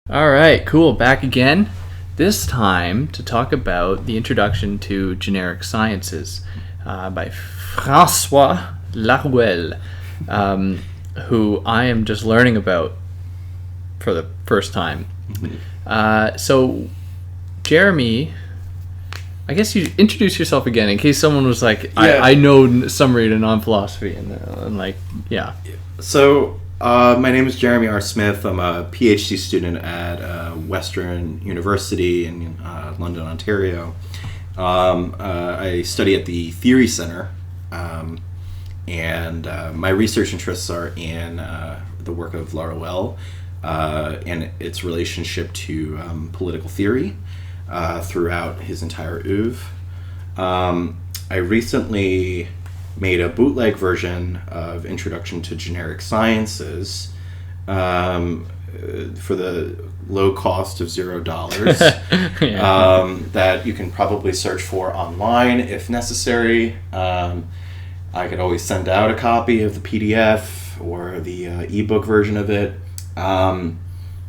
All right, cool. Back again. This time to talk about the Introduction to Generic Sciences by François Laruelle, who I am just learning about for the first time. So, Jeremy, I guess you introduce yourself again in case someone was like, I know summary to non-philosophy, and like, yeah. So, my name is Jeremy R. Smith. I'm a PhD student at Western University in London, Ontario. I study at the Theory Center, and my research interests are in the work of Laruelle and its relationship to political theory throughout his entire oeuvre. I recently made a bootleg version of Introduction to Generic Sciences for the low cost of $0 that you can probably search for online if necessary. I could always send out a copy of the PDF or the ebook version of it,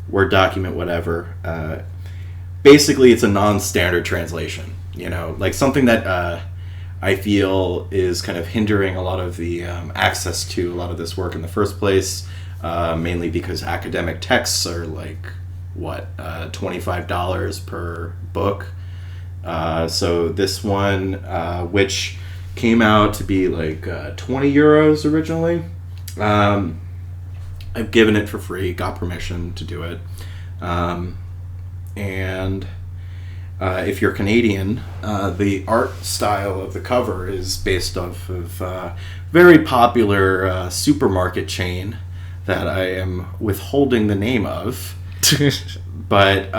Word document, whatever. Basically, it's a non-standard translation, like something that I feel is kind of hindering a lot of the access to a lot of this work in the first place, mainly because academic texts are like, $25 per book. So this one, which came out to be like 20 euros originally, I've given it for free, got permission to do it. And if you're Canadian, the art style of the cover is based off of a very popular supermarket chain that I am withholding the name of, but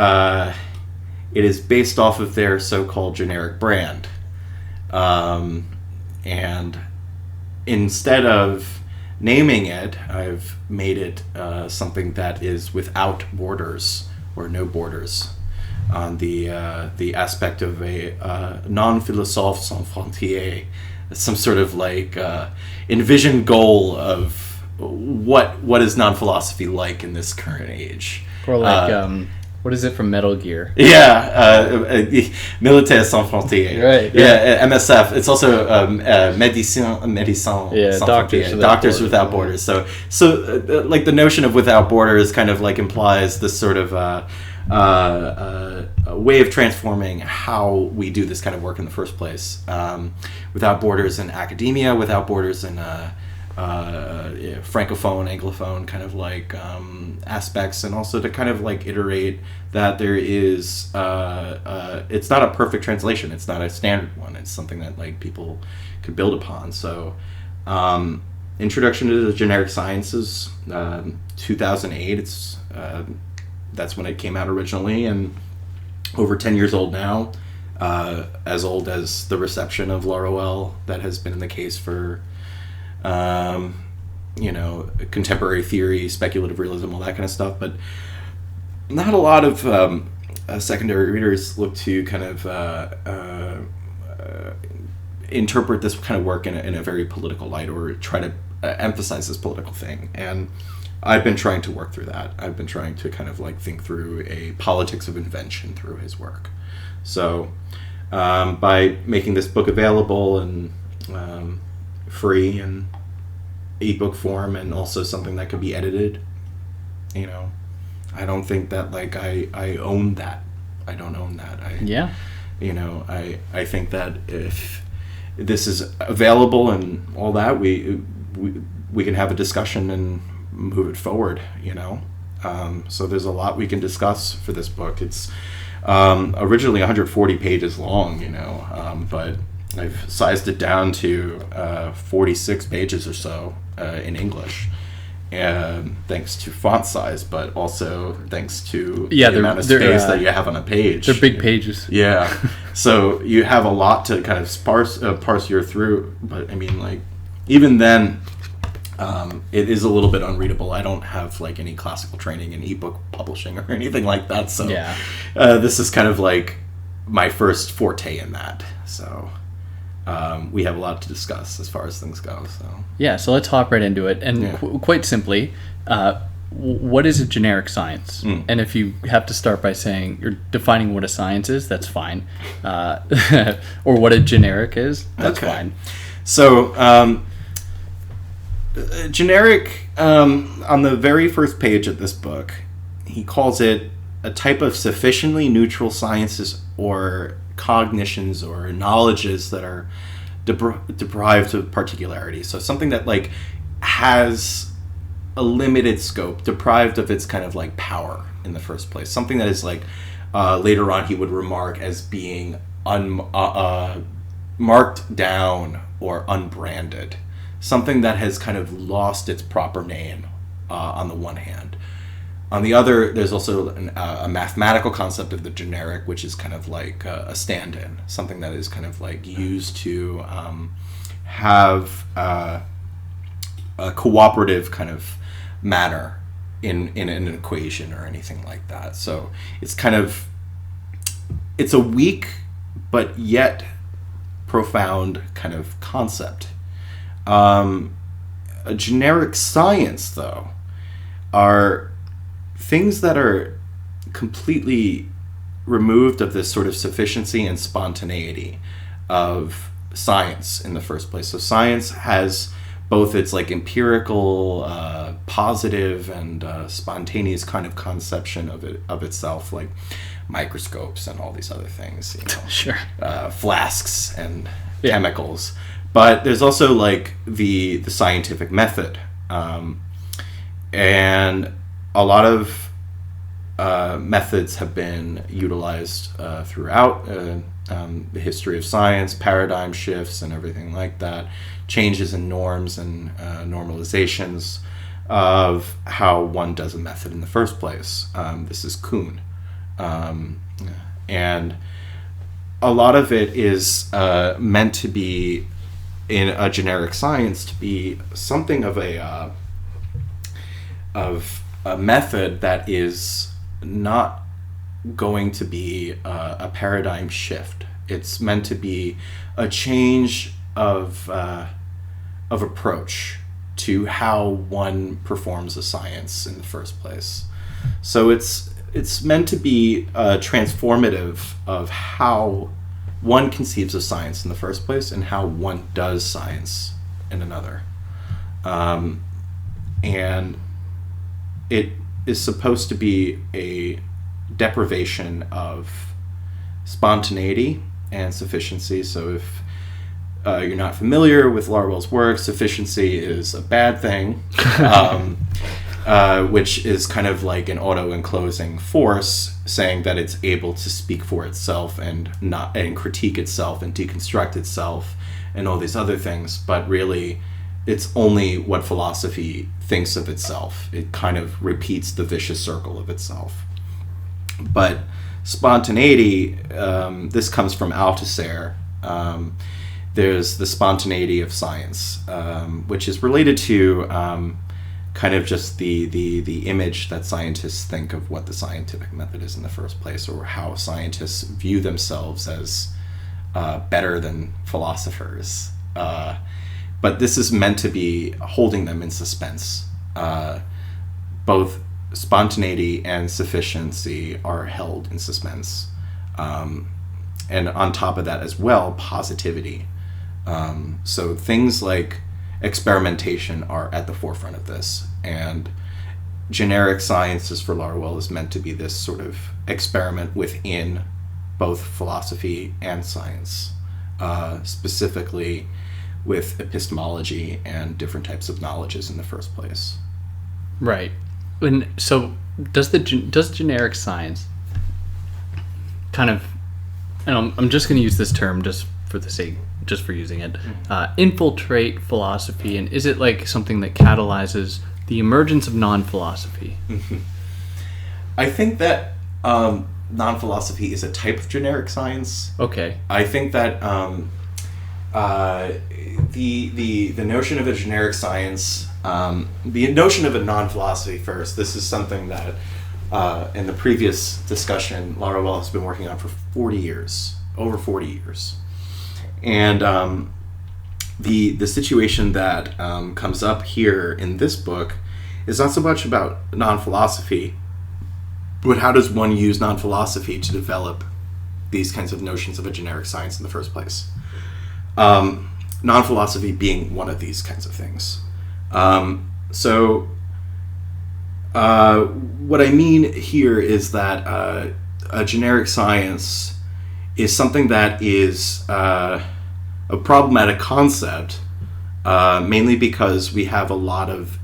it is based off of their so-called generic brand. And instead of naming it, I've made it something that is without borders or no borders, on the aspect of a non-philosophe sans frontières, some sort of like envisioned goal of what is non-philosophy like in this current age. Or like, what is it from Metal Gear? Yeah, Militaires sans frontières. Right. Yeah, MSF. It's also Médecins sans frontières. Doctors Without Borders. So like the notion of without borders kind of like implies this sort of a way of transforming how we do this kind of work in the first place. Without borders in academia, without borders in francophone, anglophone kind of like aspects, and also to kind of like iterate that there is it's not a perfect translation, it's not a standard one, it's something that like people could build upon. So Introduction to the Generic Sciences, 2008, it's that's when it came out originally, and over 10 years old now, as old as the reception of Laruelle that has been in the case for contemporary theory, speculative realism, all that kind of stuff. But not a lot of secondary readers look to kind of interpret this kind of work in a very political light, or try to emphasize this political thing. And I've been trying to work through that. I've been trying to kind of like think through a politics of invention through his work. So by making this book available and free and ebook form, and also something that could be edited, I don't think that like I own that. I don't own that. I think that if this is available and all that, we can have a discussion and move it forward, so there's a lot we can discuss for this book. It's originally 140 pages long, but I've sized it down to 46 pages or so in English, and thanks to font size, but also thanks to the amount of space that you have on a page. They're big pages. Yeah, so you have a lot to kind of parse your through, but I mean, like, even then, it is a little bit unreadable. I don't have like any classical training in ebook publishing or anything like that, so this is kind of like my first forte in that. So we have a lot to discuss as far as things go. So Yeah, so let's hop right into it. And Yeah. quite simply, what is a generic science? And if you have to start by saying you're defining what a science is, that's fine. Or what a generic is, that's Okay. fine. So, generic, on the very first page of this book, he calls it a type of sufficiently neutral sciences or cognitions or knowledges that are deprived of particularity. So something that like has a limited scope, deprived of its kind of like power in the first place. Something that is like later on he would remark as being marked down or unbranded. Something that has kind of lost its proper name on the one hand. On the other, there's also a mathematical concept of the generic, which is kind of like a stand-in, something that is kind of like used to have a cooperative kind of manner in an equation or anything like that. So it's kind of, it's a weak but yet profound kind of concept. A generic science, though, are things that are completely removed of this sort of sufficiency and spontaneity of science in the first place. So science has both its like empirical, positive, and spontaneous kind of conception of itself, like microscopes and all these other things, you know, Sure. Flasks and chemicals. But there's also like the scientific method, and a lot of methods have been utilized throughout the history of science, paradigm shifts and everything like that, changes in norms and normalizations of how one does a method in the first place. This is Kuhn. And a lot of it is meant to be, in a generic science, to be something of a method that is not going to be a paradigm shift. It's meant to be a change of approach to how one performs a science in the first place. So it's meant to be transformative of how one conceives of science in the first place and how one does science in another. And it is supposed to be a deprivation of spontaneity and sufficiency. So if you're not familiar with Laruelle's work, sufficiency is a bad thing, which is kind of like an auto-enclosing force, saying that it's able to speak for itself and critique itself and deconstruct itself and all these other things. But really, it's only what philosophy thinks of itself. It kind of repeats the vicious circle of itself. But spontaneity, this comes from Althusser. There's the spontaneity of science, which is related to kind of just the image that scientists think of what the scientific method is in the first place, or how scientists view themselves as better than philosophers. But this is meant to be holding them in suspense. Both spontaneity and sufficiency are held in suspense. And on top of that as well, positivity. So things like experimentation are at the forefront of this. And generic sciences for Laruelle is meant to be this sort of experiment within both philosophy and science, specifically with epistemology and different types of knowledges in the first place. Right. And so does generic science kind of, and I'm just going to use this term just for using it, infiltrate philosophy, and is it like something that catalyzes the emergence of non-philosophy? I think that non-philosophy is a type of generic science. Okay. I think that the notion of a generic science, the notion of a non-philosophy first, this is something that in the previous discussion, Laruelle has been working on for over 40 years. And the situation that comes up here in this book is not so much about non-philosophy, but how does one use non-philosophy to develop these kinds of notions of a generic science in the first place? Non-philosophy being one of these kinds of things. So what I mean here is that a generic science is something that is a problematic concept, mainly because we have a lot of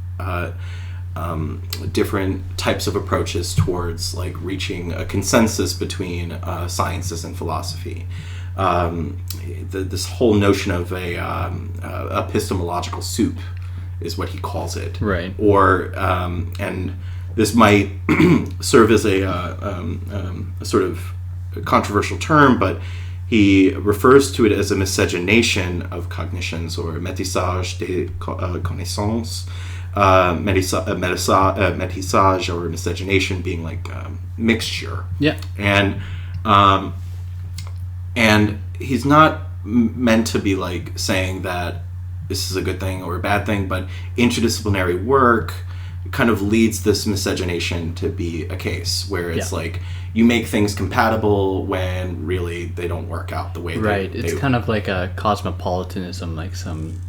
different types of approaches towards like reaching a consensus between sciences and philosophy. This whole notion of a epistemological soup is what he calls it, right? Or and this might serve as a sort of controversial term, but he refers to it as a miscegenation of cognitions, or métissage des connaissances. Métissage or miscegenation being like mixture. Yeah. And he's not meant to be like saying that this is a good thing or a bad thing, but interdisciplinary work kind of leads this miscegenation to be a case where it's like you make things compatible when really they don't work out the way right. It's kind of like a cosmopolitanism, like some,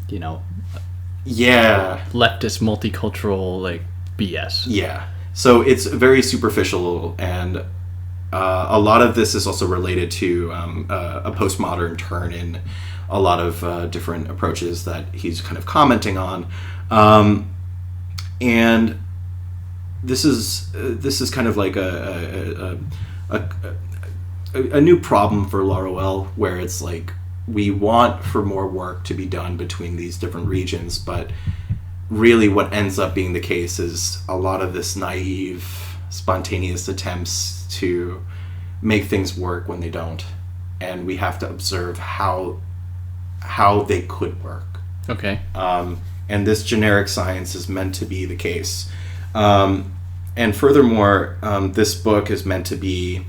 leftist multicultural like BS. Yeah. So it's very superficial, and a lot of this is also related to a postmodern turn in a lot of different approaches that he's kind of commenting on, and this is kind of like a new problem for Laruelle, where it's like we want for more work to be done between these different regions, but really what ends up being the case is a lot of this naive, spontaneous attempts to make things work when they don't, and we have to observe how they could work. Okay. And this generic science is meant to be the case. And furthermore, this book is meant to be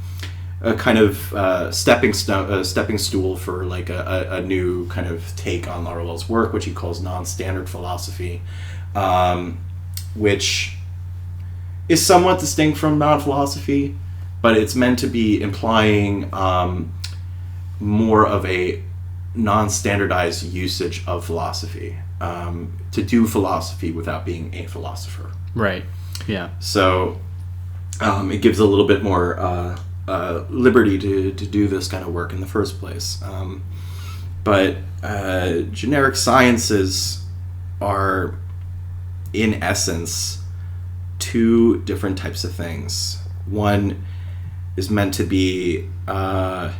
a kind of stepping stool for like a new kind of take on Laruelle's work, which he calls non-standard philosophy, which is somewhat distinct from non-philosophy, but it's meant to be implying more of a non-standardized usage of philosophy, to do philosophy without being a philosopher. Right. Yeah. So it gives a little bit more liberty to do this kind of work in the first place. But generic sciences are, in essence, two different types of things. One is meant to be the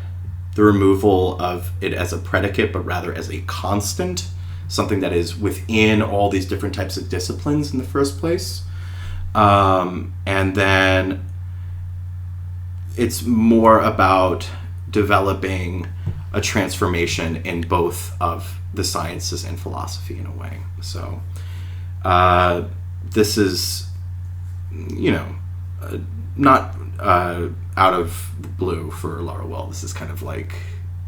removal of it as a predicate, but rather as a constant, something that is within all these different types of disciplines in the first place. And then it's more about developing a transformation in both of the sciences and philosophy in a way. So this is, not out of the blue for Laruelle. This is kind of like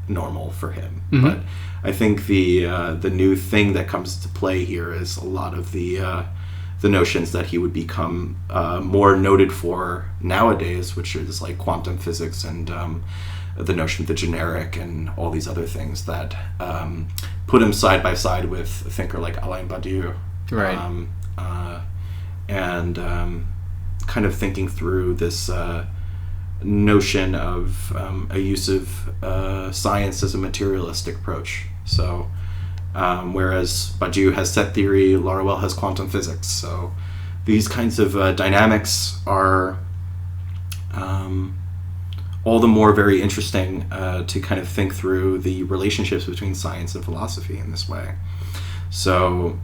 normal for him. Mm-hmm. But I think the new thing that comes to play here is a lot of the notions that he would become more noted for nowadays, which is like quantum physics and the notion of the generic and all these other things that put him side by side with a thinker like Alain Badiou. Right. And kind of thinking through this notion of a use of science as a materialistic approach. So whereas Badiou has set theory, Laruelle has quantum physics. So these kinds of dynamics are all the more very interesting to kind of think through the relationships between science and philosophy in this way. So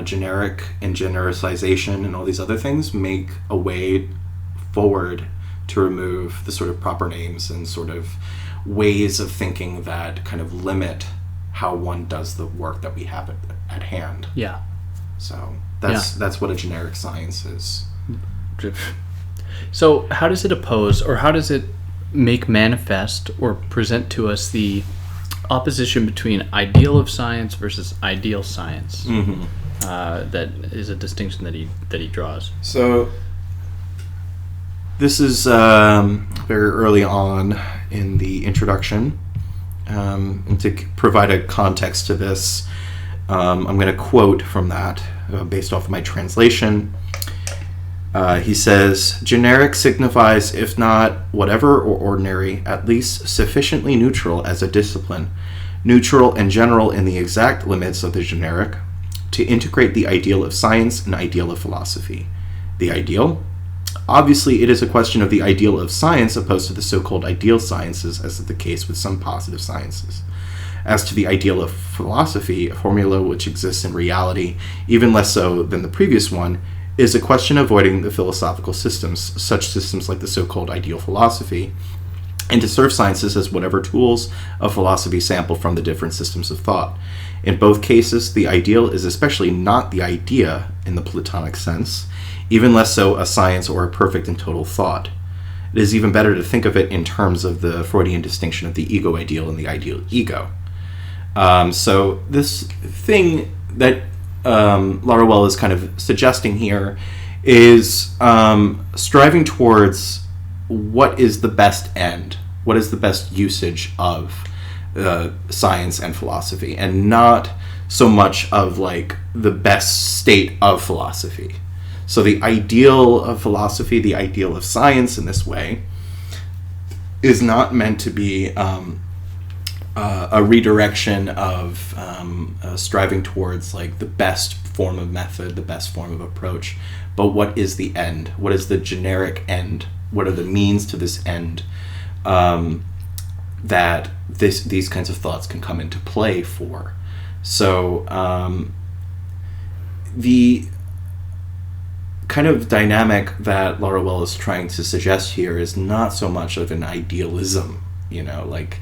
generic and genericization and all these other things make a way forward to remove the sort of proper names and sort of ways of thinking that kind of limit how one does the work that we have at hand. Yeah. So that's what a generic science is. So how does it oppose, or how does it make manifest or present to us the opposition between ideal of science versus ideal science. Mm-hmm. That is a distinction that he draws. So this is very early on in the introduction. And to provide a context to this, I'm going to quote from that based off of my translation. He says, generic signifies, if not whatever or ordinary, at least sufficiently neutral as a discipline, neutral and general in the exact limits of the generic, to integrate the ideal of science and ideal of philosophy. The ideal? Obviously, it is a question of the ideal of science opposed to the so-called ideal sciences, as is the case with some positive sciences. As to the ideal of philosophy, a formula which exists in reality, even less so than the previous one, is a question avoiding the philosophical systems, such systems like the so-called ideal philosophy, and to serve sciences as whatever tools of philosophy sample from the different systems of thought. In both cases, the ideal is especially not the idea in the Platonic sense, even less so a science or a perfect and total thought. It is even better to think of it in terms of the Freudian distinction of the ego ideal and the ideal ego. So this thing that Laruelle is kind of suggesting here is striving towards what is the best end, what is the best usage of science and philosophy, and not so much of like the best state of philosophy. So the ideal of philosophy, the ideal of science in this way, is not meant to be a redirection of striving towards like the best form of method, the best form of approach, but what is the end? What is the generic end? What are the means to this end that these kinds of thoughts can come into play for? So the kind of dynamic that Laruelle is trying to suggest here is not so much of an idealism, like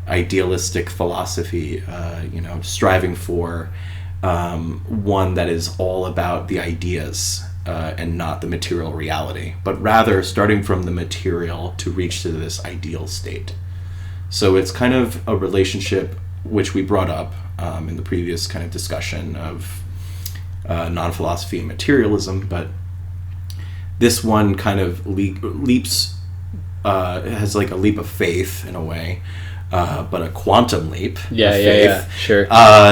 idealistic philosophy, striving for one that is all about the ideas and not the material reality, but rather starting from the material to reach to this ideal state. So it's kind of a relationship which we brought up in the previous kind of discussion of non-philosophy and materialism, but this one kind of leaps, has like a leap of faith in a way, but a quantum leap of faith, sure.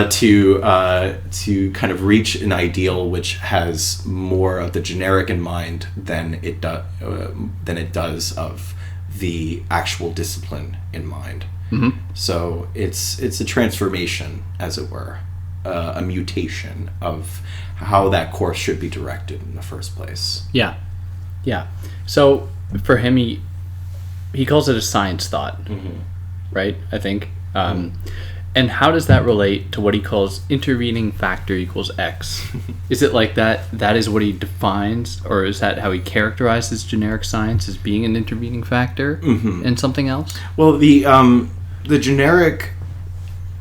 To kind of reach an ideal which has more of the generic in mind than it does of the actual discipline in mind. Mm-hmm. So it's a transformation, as it were, a mutation of how that course should be directed in the first place. Yeah. So for him, he calls it a science thought, Mm-hmm. right? I think. And how does that relate to what he calls intervening factor equals X? Is it like that is what he defines, or is that how he characterizes generic science as being an intervening factor Mm-hmm. in something else? Well, the generic.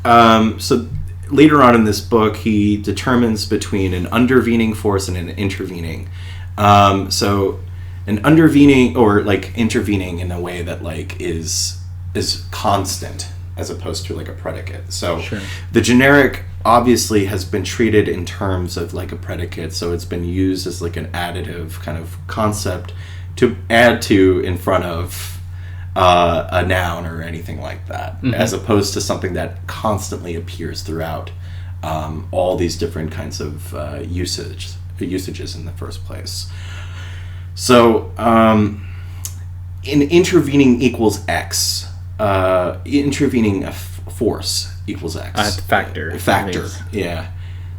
So later on in this book, he determines between an undervening force and an intervening. So an undervening, or like intervening in a way that like is constant as opposed to like a predicate. So Sure. The generic obviously has been treated in terms of like a predicate, so it's been used as like an additive kind of concept to add to in front of a noun or anything like that, Mm-hmm. as opposed to something that constantly appears throughout all these different kinds of usages in the first place. So in intervening equals X, intervening force equals X. Factor. Yeah.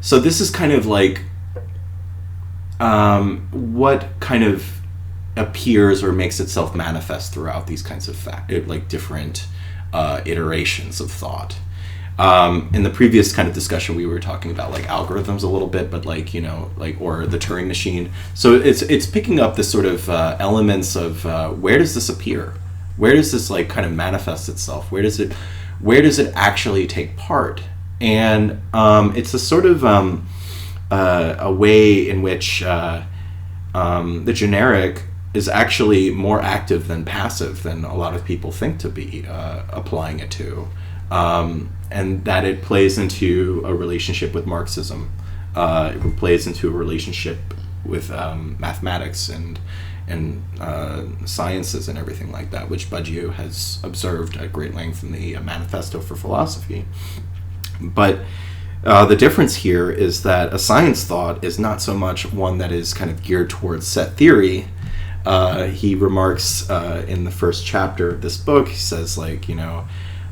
So this is kind of like what kind of appears or makes itself manifest throughout these kinds of different iterations of thought. In the previous kind of discussion, we were talking about like algorithms a little bit, but or the Turing machine. So it's picking up this sort of elements of where does this appear? Where does this like kind of manifest itself? Where does it actually take part? And it's a sort of a way in which the generic is actually more active than passive than a lot of people think to be applying it to. and that it plays into a relationship with Marxism. It plays into a relationship with mathematics and sciences and everything like that, which Badiou has observed at great length in the Manifesto for Philosophy. But the difference here is that a science thought is not so much one that is kind of geared towards set theory. He remarks in the first chapter of this book, he says, like, you know,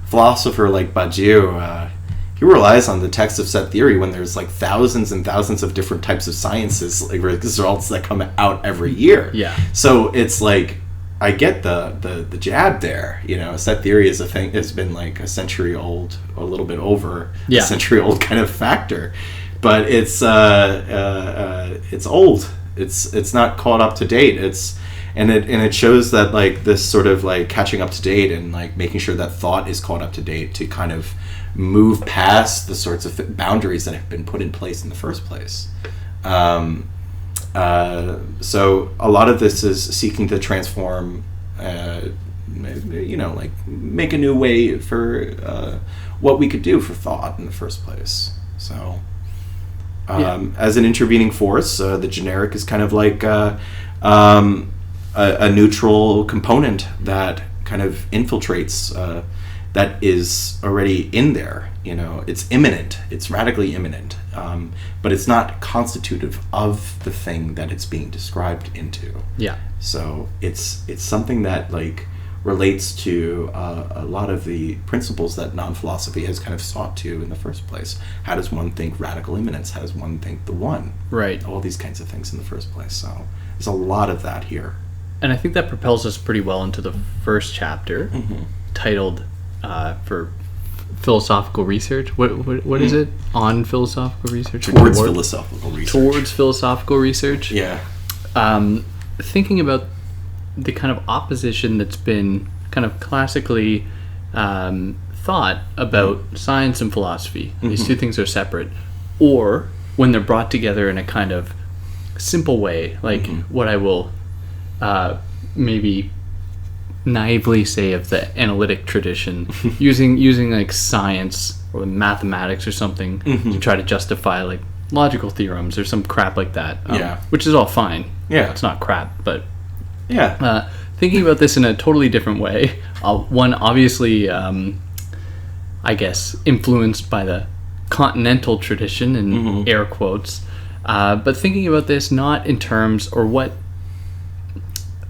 philosopher like Badiou, he relies on the text of set theory when there's like thousands and thousands of different types of sciences, like results that come out every year. Yeah. So it's like, I get the jab there. You know, set theory is a thing, has been like a century old, a little bit over a century old kind of factor, but it's old. It's not caught up to date. And it shows that like this sort of like catching up to date and like making sure that thought is caught up to date to kind of move past the sorts of boundaries that have been put in place in the first place. So a lot of this is seeking to transform, you know, like make a new way for what we could do for thought in the first place. So as an intervening force, the generic is kind of like a neutral component that kind of infiltrates, that is already in there. You know, it's immanent, it's radically immanent, but it's not constitutive of the thing that it's being described into. Yeah. So it's something that like relates to a lot of the principles that non-philosophy has kind of sought to in the first place. How does one think radical immanence? How does one think the one? Right. All these kinds of things in the first place. So there's a lot of that here. And I think that propels us pretty well into the first chapter, titled for philosophical research. What is it? On philosophical research? Towards philosophical research. Towards philosophical research. Yeah. Thinking about the kind of opposition that's been kind of classically thought about science and philosophy. These two things are separate. Or when they're brought together in a kind of simple way, like what I will maybe naively say of the analytic tradition, using like science or mathematics or something to try to justify like logical theorems or some crap like that. Which is all fine. Yeah. It's not crap, but yeah. Thinking about this in a totally different way, one obviously, I guess, influenced by the continental tradition in air quotes, but thinking about this not in terms, or what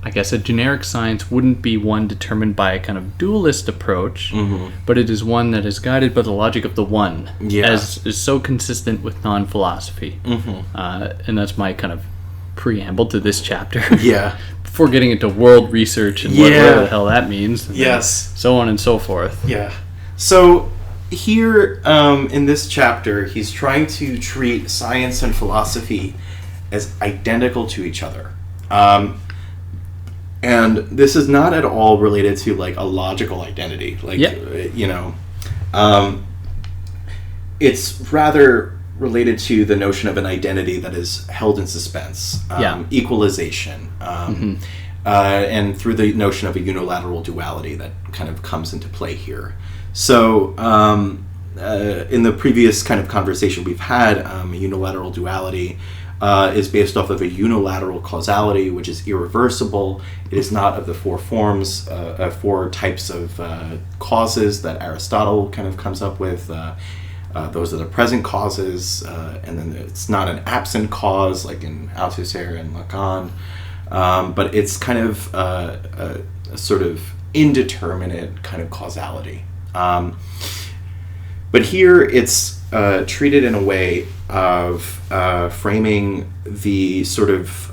I guess a generic science wouldn't be one determined by a kind of dualist approach, but it is one that is guided by the logic of the one, as is so consistent with non-philosophy. And that's my kind of preamble to this chapter. Before getting into world research and whatever the hell that means. So on and so forth. So here in this chapter, he's trying to treat science and philosophy as identical to each other. And this is not at all related to like a logical identity. Like, you know, it's rather related to the notion of an identity that is held in suspense, equalization, and through the notion of a unilateral duality that kind of comes into play here. So in the previous kind of conversation we've had, unilateral duality is based off of a unilateral causality, which is irreversible. It is not of the four forms, four types of causes that Aristotle kind of comes up with. Those are the present causes, and then it's not an absent cause like in Althusser and Lacan, but it's kind of a sort of indeterminate kind of causality. But here it's treated in a way of framing the sort of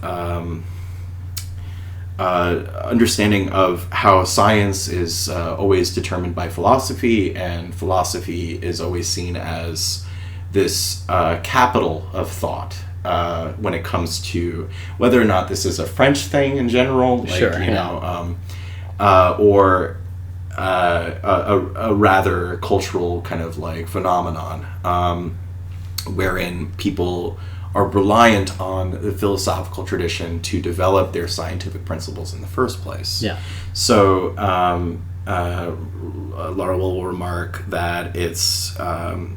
understanding of how science is always determined by philosophy, and philosophy is always seen as this capital of thought when it comes to whether or not this is a French thing in general, like, or a rather cultural kind of like phenomenon, wherein people are reliant on the philosophical tradition to develop their scientific principles in the first place. Yeah. So Laruelle will remark that it's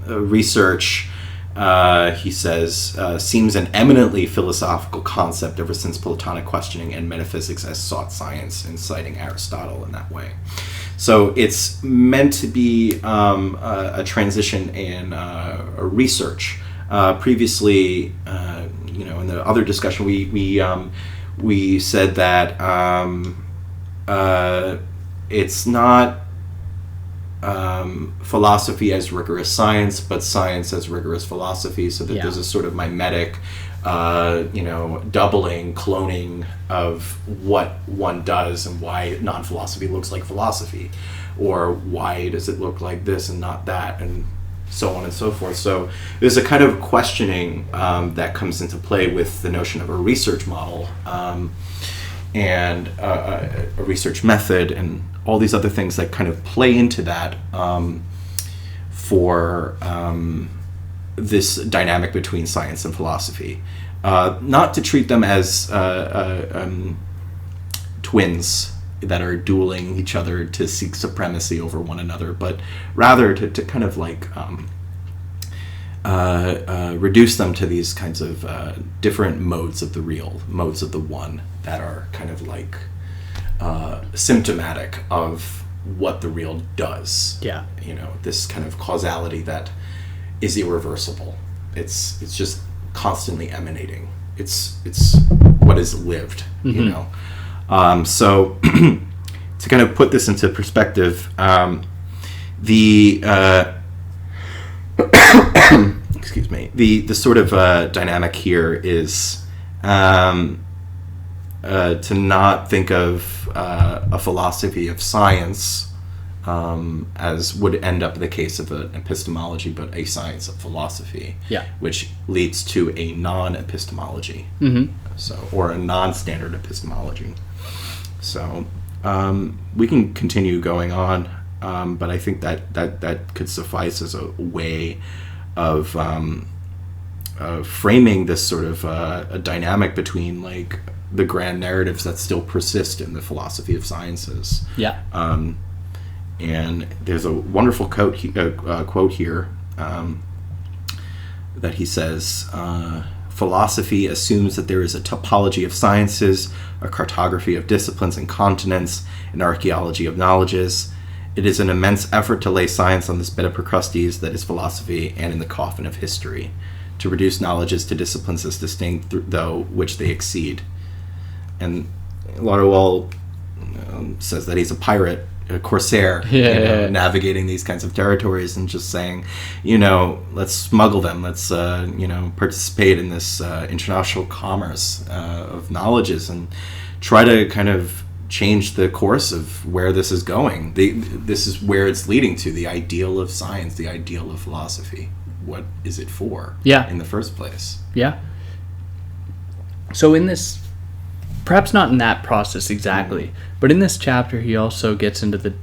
research, he says, seems an eminently philosophical concept ever since Platonic questioning and metaphysics has sought science, and citing Aristotle in that way. So it's meant to be a transition in research. Previously, in the other discussion, we said that it's not philosophy as rigorous science, but science as rigorous philosophy, so that there's a sort of mimetic, doubling, cloning of what one does and why non-philosophy looks like philosophy, or why does it look like this and not that, and so on and so forth. So there's a kind of questioning that comes into play with the notion of a research model and a research method and all these other things that kind of play into that for this dynamic between science and philosophy. Not to treat them as twins that are dueling each other to seek supremacy over one another, but rather to kind of like reduce them to these kinds of different modes of the real, modes of the one, that are kind of like symptomatic of what the real does. Yeah. This kind of causality that is irreversible. It's just constantly emanating. It's what is lived, So to kind of put this into perspective, excuse me, the sort of dynamic here is to not think of a philosophy of science as would end up the case of an epistemology, but a science of philosophy, which leads to a non-epistemology, or a non-standard epistemology. So we can continue going on, but I think that could suffice as a way of framing this sort of a dynamic between like the grand narratives that still persist in the philosophy of sciences. Yeah. And there's a wonderful quote here that he says, philosophy assumes that there is a topology of sciences, a cartography of disciplines and continents, an archaeology of knowledges. It is an immense effort to lay science on this bed of Procrustes that is philosophy, and in the coffin of history, to reduce knowledges to disciplines as distinct, though which they exceed. And Laruelle says that he's a pirate, a corsair, navigating these kinds of territories and just saying, let's smuggle them, let's participate in this international commerce of knowledges and try to kind of change the course of where this is going. This is where it's leading to, the ideal of science, the ideal of philosophy. What is it for in the first place? Yeah. So in this, perhaps not in that process exactly, but in this chapter he also gets into the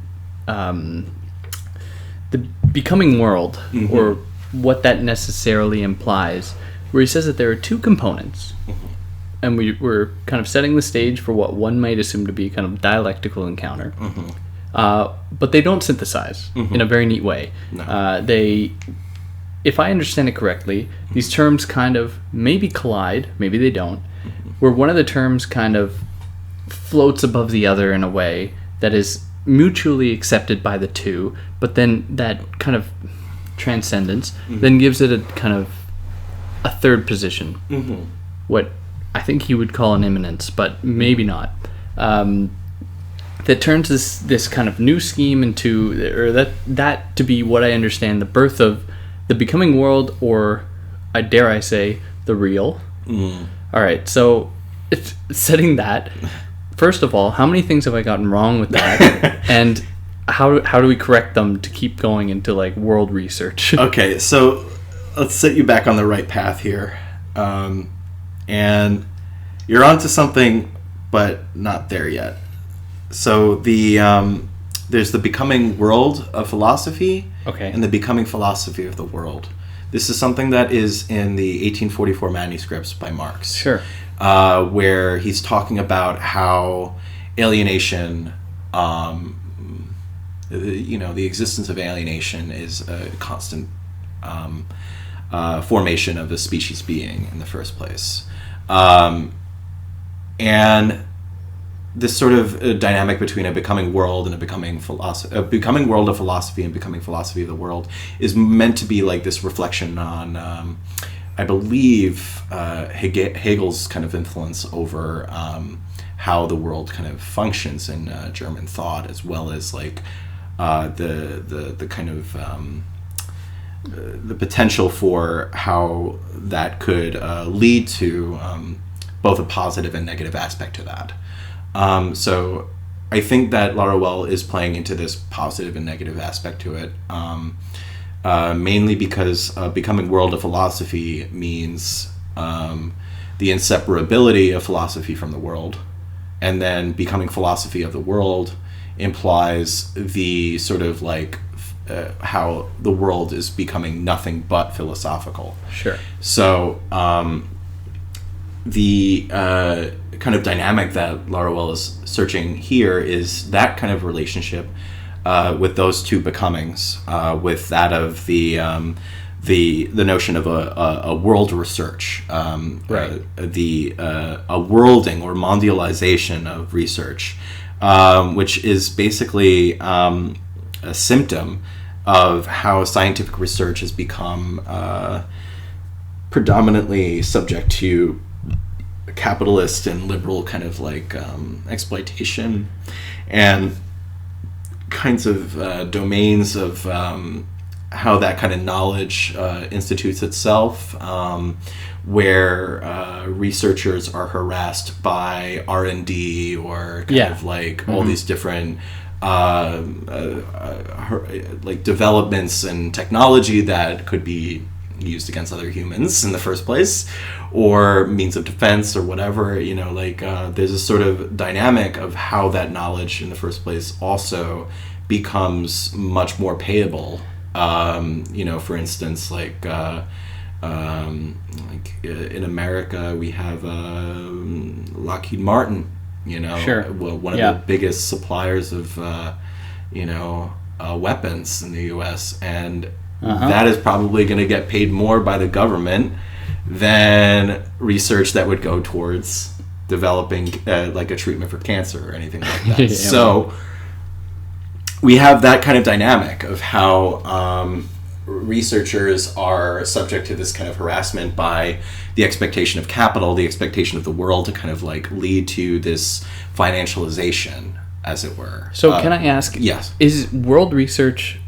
becoming world, or what that necessarily implies, where he says that there are two components, and we're kind of setting the stage for what one might assume to be kind of dialectical encounter, but they don't synthesize in a very neat way. No. If I understand it correctly, these terms kind of maybe collide, maybe they don't, where one of the terms kind of floats above the other in a way that is mutually accepted by the two, but then that kind of transcendence then gives it a kind of a third position, what I think he would call an immanence, but maybe not, that turns this kind of new scheme into, or that to be what I understand the birth of the becoming world, or I dare I say the real. All right, so it's setting that, first of all, how many things have I gotten wrong with that? And how do we correct them to keep going into like world research? Okay, so let's set you back on the right path here. And you're onto something, but not there yet. So there's the becoming world of philosophy, and the becoming philosophy of the world. This is something that is in the 1844 manuscripts by Marx. Sure. Where he's talking about how alienation the existence of alienation is a constant formation of a species being in the first place. And this sort of dynamic between a becoming world and a becoming world of philosophy and becoming philosophy of the world is meant to be like this reflection on, I believe, Hegel's kind of influence over how the world kind of functions in German thought, as well as like the kind of the potential for how that could lead to both a positive and negative aspect to that. So I think that Laruelle is playing into this positive and negative aspect to it, mainly because becoming world of philosophy means the inseparability of philosophy from the world, and then becoming philosophy of the world implies the sort of like how the world is becoming nothing but philosophical. Sure. So the kind of dynamic that Laruelle is searching here is that kind of relationship with those two becomings, with that of the notion of a world research, right. A worlding or mondialization of research, which is basically a symptom of how scientific research has become predominantly subject to capitalist and liberal kind of like exploitation and kinds of domains of how that kind of knowledge institutes itself, where researchers are harassed by R&D or kind of like all these different like developments in technology that could be used against other humans in the first place, or means of defense or whatever, there's a sort of dynamic of how that knowledge in the first place also becomes much more payable. For instance, like in America we have Lockheed Martin, Sure. one of the biggest suppliers of weapons in the US, and that is probably going to get paid more by the government than research that would go towards developing like a treatment for cancer or anything like that. So we have that kind of dynamic of how researchers are subject to this kind of harassment by the expectation of capital, the expectation of the world to kind of like lead to this financialization, as it were. So can I ask, yes, is world research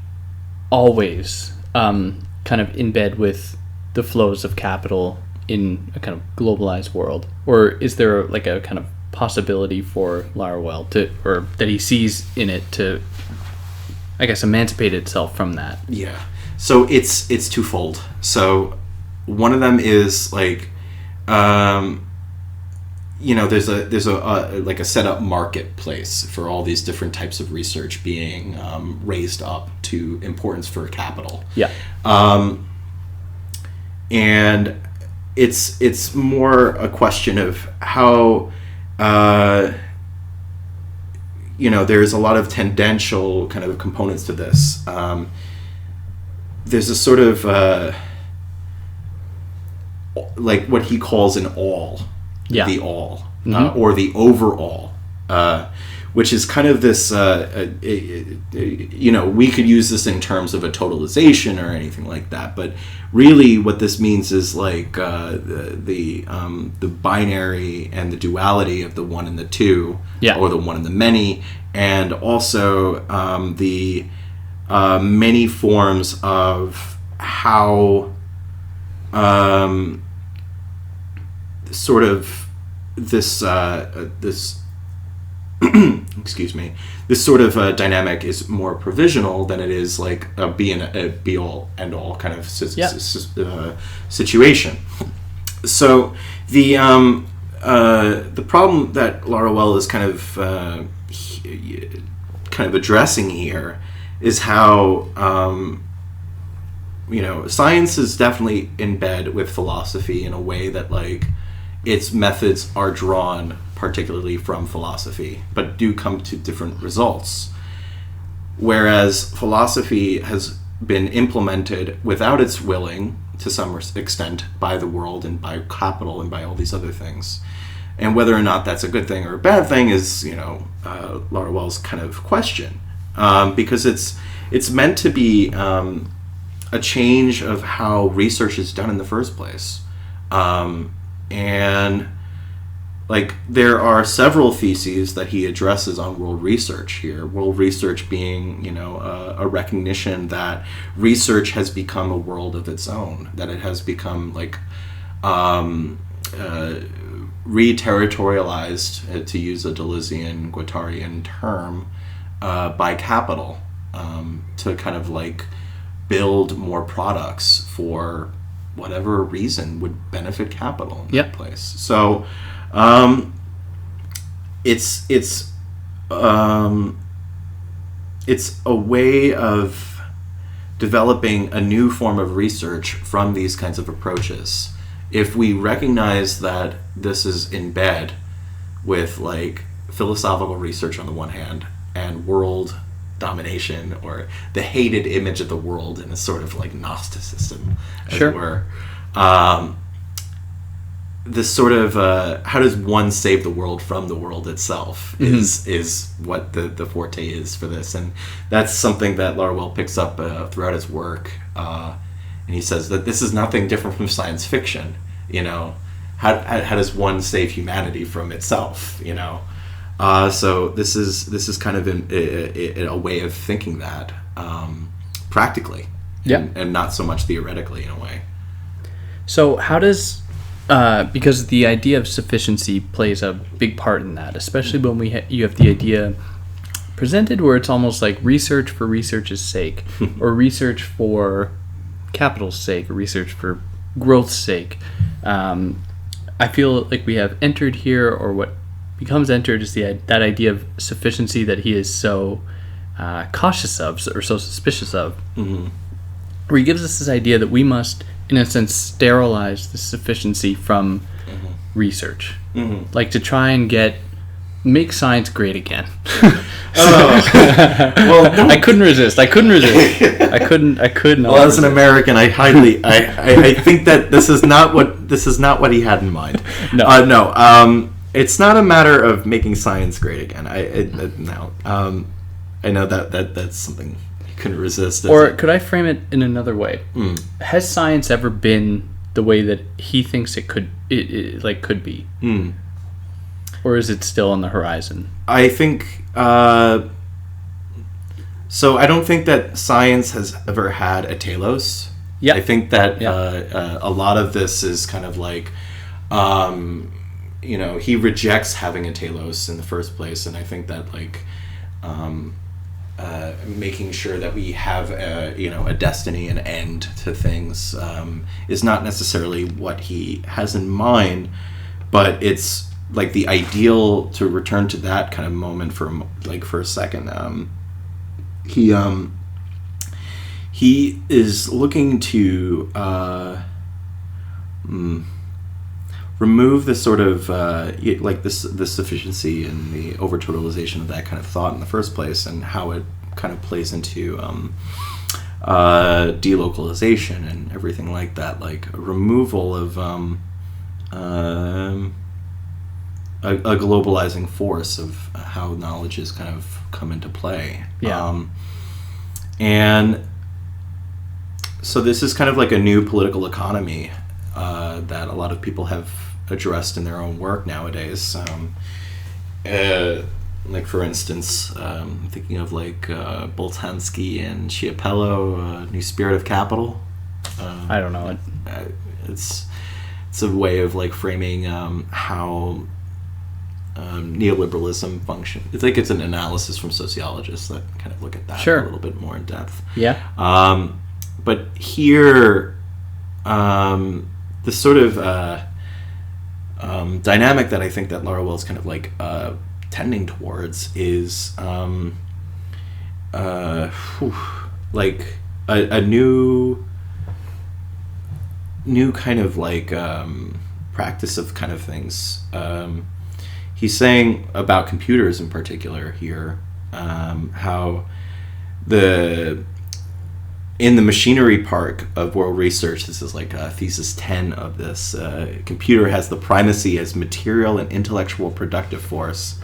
always kind of in bed with the flows of capital in a kind of globalized world, or is there like a kind of possibility for Laruelle or that he sees in it to, I guess, emancipate itself from that? Yeah. So it's twofold. So one of them is like, there's a like a set up marketplace for all these different types of research being raised up to importance for capital. Yeah. And it's more a question of how there's a lot of tendential kind of components to this. There's a sort of like what he calls an all. The all, or the overall, which is kind of this, we could use this in terms of a totalization or anything like that, but really what this means is like the binary and the duality of the one and the two, or the one and the many, and also the many forms of how sort of this excuse me, this sort of dynamic is more provisional than it is like a be all end all kind of situation. So the problem that Laruelle is kind of addressing here is how science is definitely in bed with philosophy in a way that like its methods are drawn particularly from philosophy, but do come to different results. whereas philosophy has been implemented without its willing, to some extent, by the world and by capital and by all these other things. And whether or not that's a good thing or a bad thing is, Laruelle's kind of question, because it's meant to be a change of how research is done in the first place, and like there are several theses that he addresses on world research here. World research being, a recognition that research has become a world of its own, that it has become like re-territorialized, to use a Deleuzean, Guattarian term, by capital, to kind of like build more products for whatever reason would benefit capital in that place. So it's a way of developing a new form of research from these kinds of approaches. If we recognize that this is in bed with like philosophical research on the one hand and world domination, or the hated image of the world in a sort of like Gnosticism, as it were, this sort of how does one save the world from the world itself is what the forte is for this, and that's something that Laruelle picks up throughout his work, and he says that this is nothing different from science fiction. How does one save humanity from itself? So this is kind of a way of thinking that practically, and not so much theoretically in a way. So how does because the idea of sufficiency plays a big part in that, especially when you have the idea presented where it's almost like research for research's sake, or research for capital's sake, or research for growth's sake. I feel like we have entered here, or what becomes entered is that idea of sufficiency that he is so cautious of, or so suspicious of, where he gives us this idea that we must, in a sense, sterilize the sufficiency from research, like to try and make science great again. Well, I couldn't resist. I couldn't. Well, as an American, I think that this is not what he had in mind. No. It's not a matter of making science great again. I know that's something you couldn't resist. Or could I frame it in another way? Has science ever been the way that he thinks it could be? Or is it still on the horizon? I think so. I don't think that science has ever had a telos. I think that a lot of this is kind of like he rejects having a telos in the first place, and I think that like making sure that we have a destiny, an end to things, is not necessarily what he has in mind, but it's like the ideal to return to that kind of moment for a second. He is looking to remove the sort of the sufficiency and the over-totalization of that kind of thought in the first place, and how it kind of plays into delocalization and everything like that, like a removal of a globalizing force of how knowledge has kind of come into play. And so this is kind of like a new political economy that a lot of people have addressed in their own work nowadays. Like, for instance, I'm thinking of like Boltanski and Schiapello, New Spirit of Capital. I don't know. It's a way of like framing how neoliberalism function. It's like it's an analysis from sociologists that kind of look at that a little bit more in depth. But here, the sort of dynamic that I think that Laruelle is kind of like tending towards is like a new kind of like practice of kind of things. He's saying about computers in particular here, how in the machinery part of world research, this is like thesis 10 of this, computer has the primacy as material and intellectual productive force,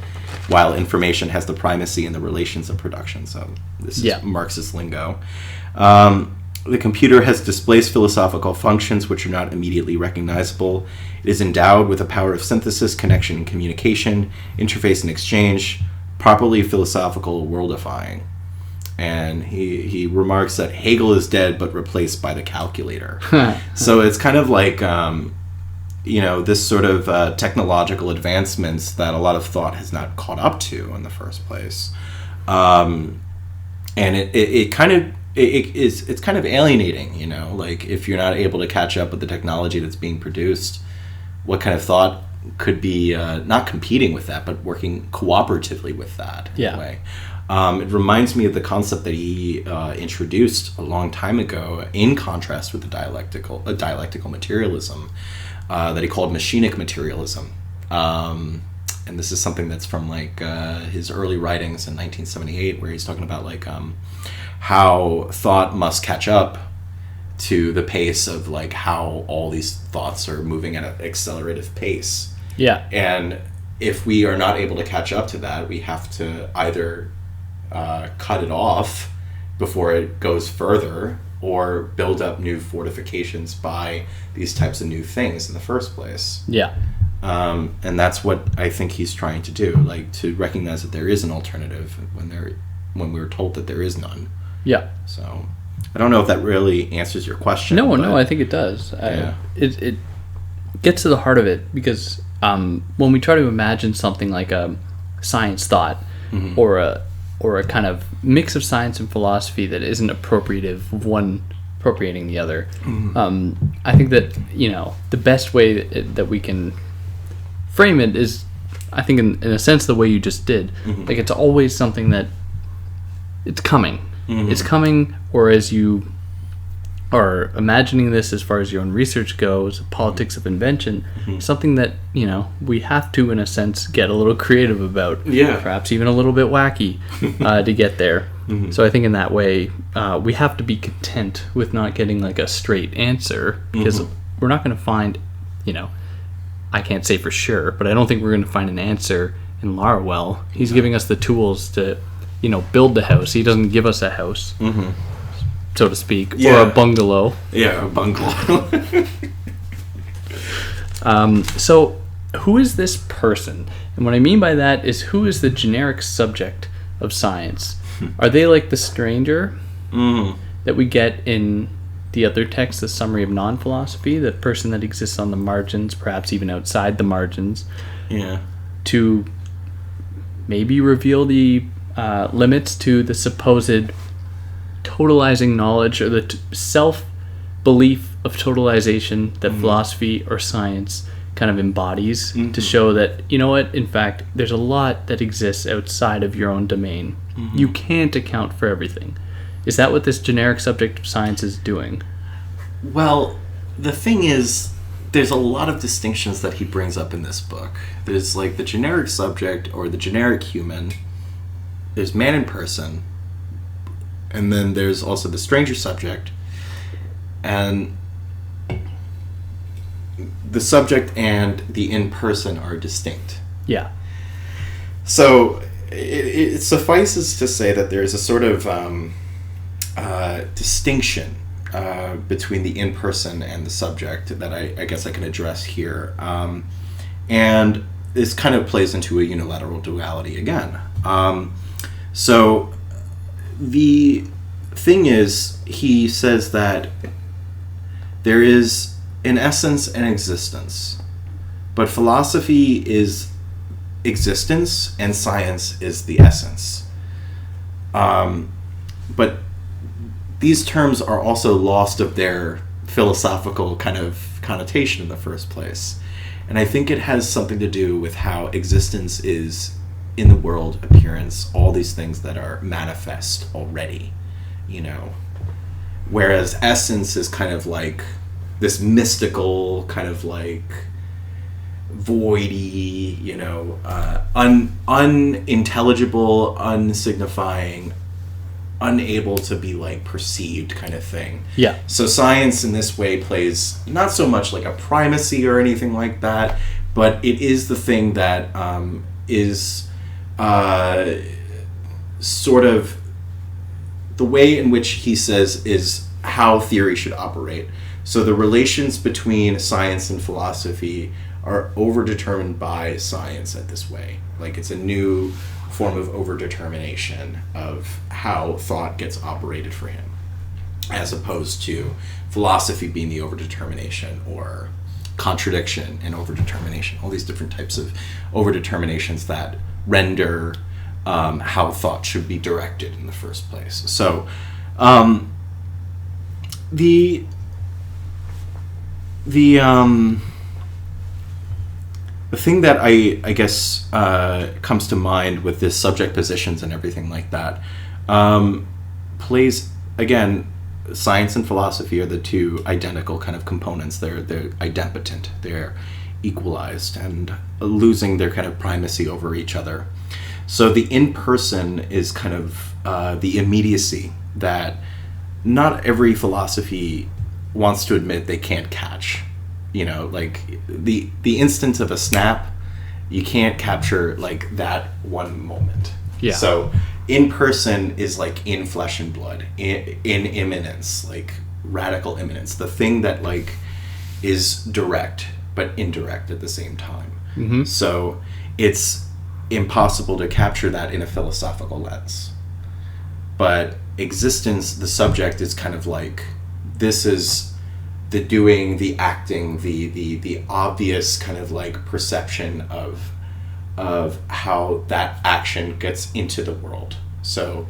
while information has the primacy in the relations of production. So this is Marxist lingo. The computer has displaced philosophical functions which are not immediately recognizable. It is endowed with a power of synthesis, connection, and communication, interface and exchange, properly philosophical, worldifying. And he remarks that Hegel is dead but replaced by the calculator. So it's kind of like, this sort of technological advancements that a lot of thought has not caught up to in the first place. And it's kind of alienating, like if you're not able to catch up with the technology that's being produced, what kind of thought could be not competing with that, but working cooperatively with that in a way. It reminds me of the concept that he introduced a long time ago, in contrast with the dialectical materialism, that he called machinic materialism. And this is something that's from his early writings in 1978, where he's talking about how thought must catch up to the pace of how all these thoughts are moving at an accelerated pace. Yeah. And if we are not able to catch up to that, we have to either cut it off before it goes further, or build up new fortifications by these types of new things in the first place. Yeah. And that's what I think he's trying to do, to recognize that there is an alternative when we were told that there is none. Yeah. So I don't know if that really answers your question. No, I think it does. Yeah. It gets to the heart of it, because when we try to imagine something like a science thought, mm-hmm. or a kind of mix of science and philosophy that isn't appropriative of one appropriating the other, mm-hmm. I think that the best way that we can frame it is, I think in a sense, the way you just did. Mm-hmm. It's always something that it's coming. Mm-hmm. It's coming, or as you are imagining this as far as your own research goes, politics of invention, mm-hmm. something that, we have to, in a sense, get a little creative about. Yeah. Perhaps even a little bit wacky to get there. Mm-hmm. So I think in that way, we have to be content with not getting a straight answer, because mm-hmm. we're not going to find, I can't say for sure, but I don't think we're going to find an answer in Laruelle. He's giving us the tools to, build the house. He doesn't give us a house. Mm-hmm. So to speak, or a bungalow. Yeah, a bungalow. So, who is this person? And what I mean by that is, who is the generic subject of science? Are they like the stranger that we get in the other text, the summary of non-philosophy, the person that exists on the margins, perhaps even outside the margins, to maybe reveal the limits to the supposed totalizing knowledge, or the self-belief of totalization that philosophy or science kind of embodies, to show that, in fact, there's a lot that exists outside of your own domain. Mm-hmm. You can't account for everything. Is that what this generic subject of science is doing? Well, the thing is, there's a lot of distinctions that he brings up in this book. There's the generic subject, or the generic human. There's man in person. And then there's also the stranger subject. And the subject and the in-person are distinct. Yeah. So it suffices to say that there's a sort of distinction between the in-person and the subject that I guess I can address here. And this kind of plays into a unilateral duality again. So the thing is, he says that there is, in essence, an existence, but philosophy is existence and science is the essence. But these terms are also lost of their philosophical kind of connotation in the first place. And I think it has something to do with how existence is, in the world, appearance, all these things that are manifest already, whereas essence is kind of this mystical kind of voidy, unintelligible, unsignifying, unable to be like perceived kind of thing. Yeah. So science in this way plays not so much like a primacy or anything like that, but it is the thing that is sort of the way in which he says is how theory should operate. So the relations between science and philosophy are overdetermined by science at this way. Like it's a new form of overdetermination of how thought gets operated for him, as opposed to philosophy being the overdetermination or contradiction and overdetermination, all these different types of overdeterminations that render how thought should be directed in the first place. So the thing that I guess comes to mind with this subject positions and everything like that plays, again, science and philosophy are the two identical kind of components. They're idempotent. They're equalized and losing their kind of primacy over each other. So the in-person is kind of the immediacy that not every philosophy wants to admit they can't catch. You know, like the instant of a snap, you can't capture like that one moment. Yeah. So in person is like in flesh and blood, in immanence, like radical immanence, the thing that like is direct but indirect at the same time. Mm-hmm. So it's impossible to capture that in a philosophical lens. But existence, the subject, is kind of like, this is the doing, the acting, the obvious kind of like perception of how that action gets into the world. So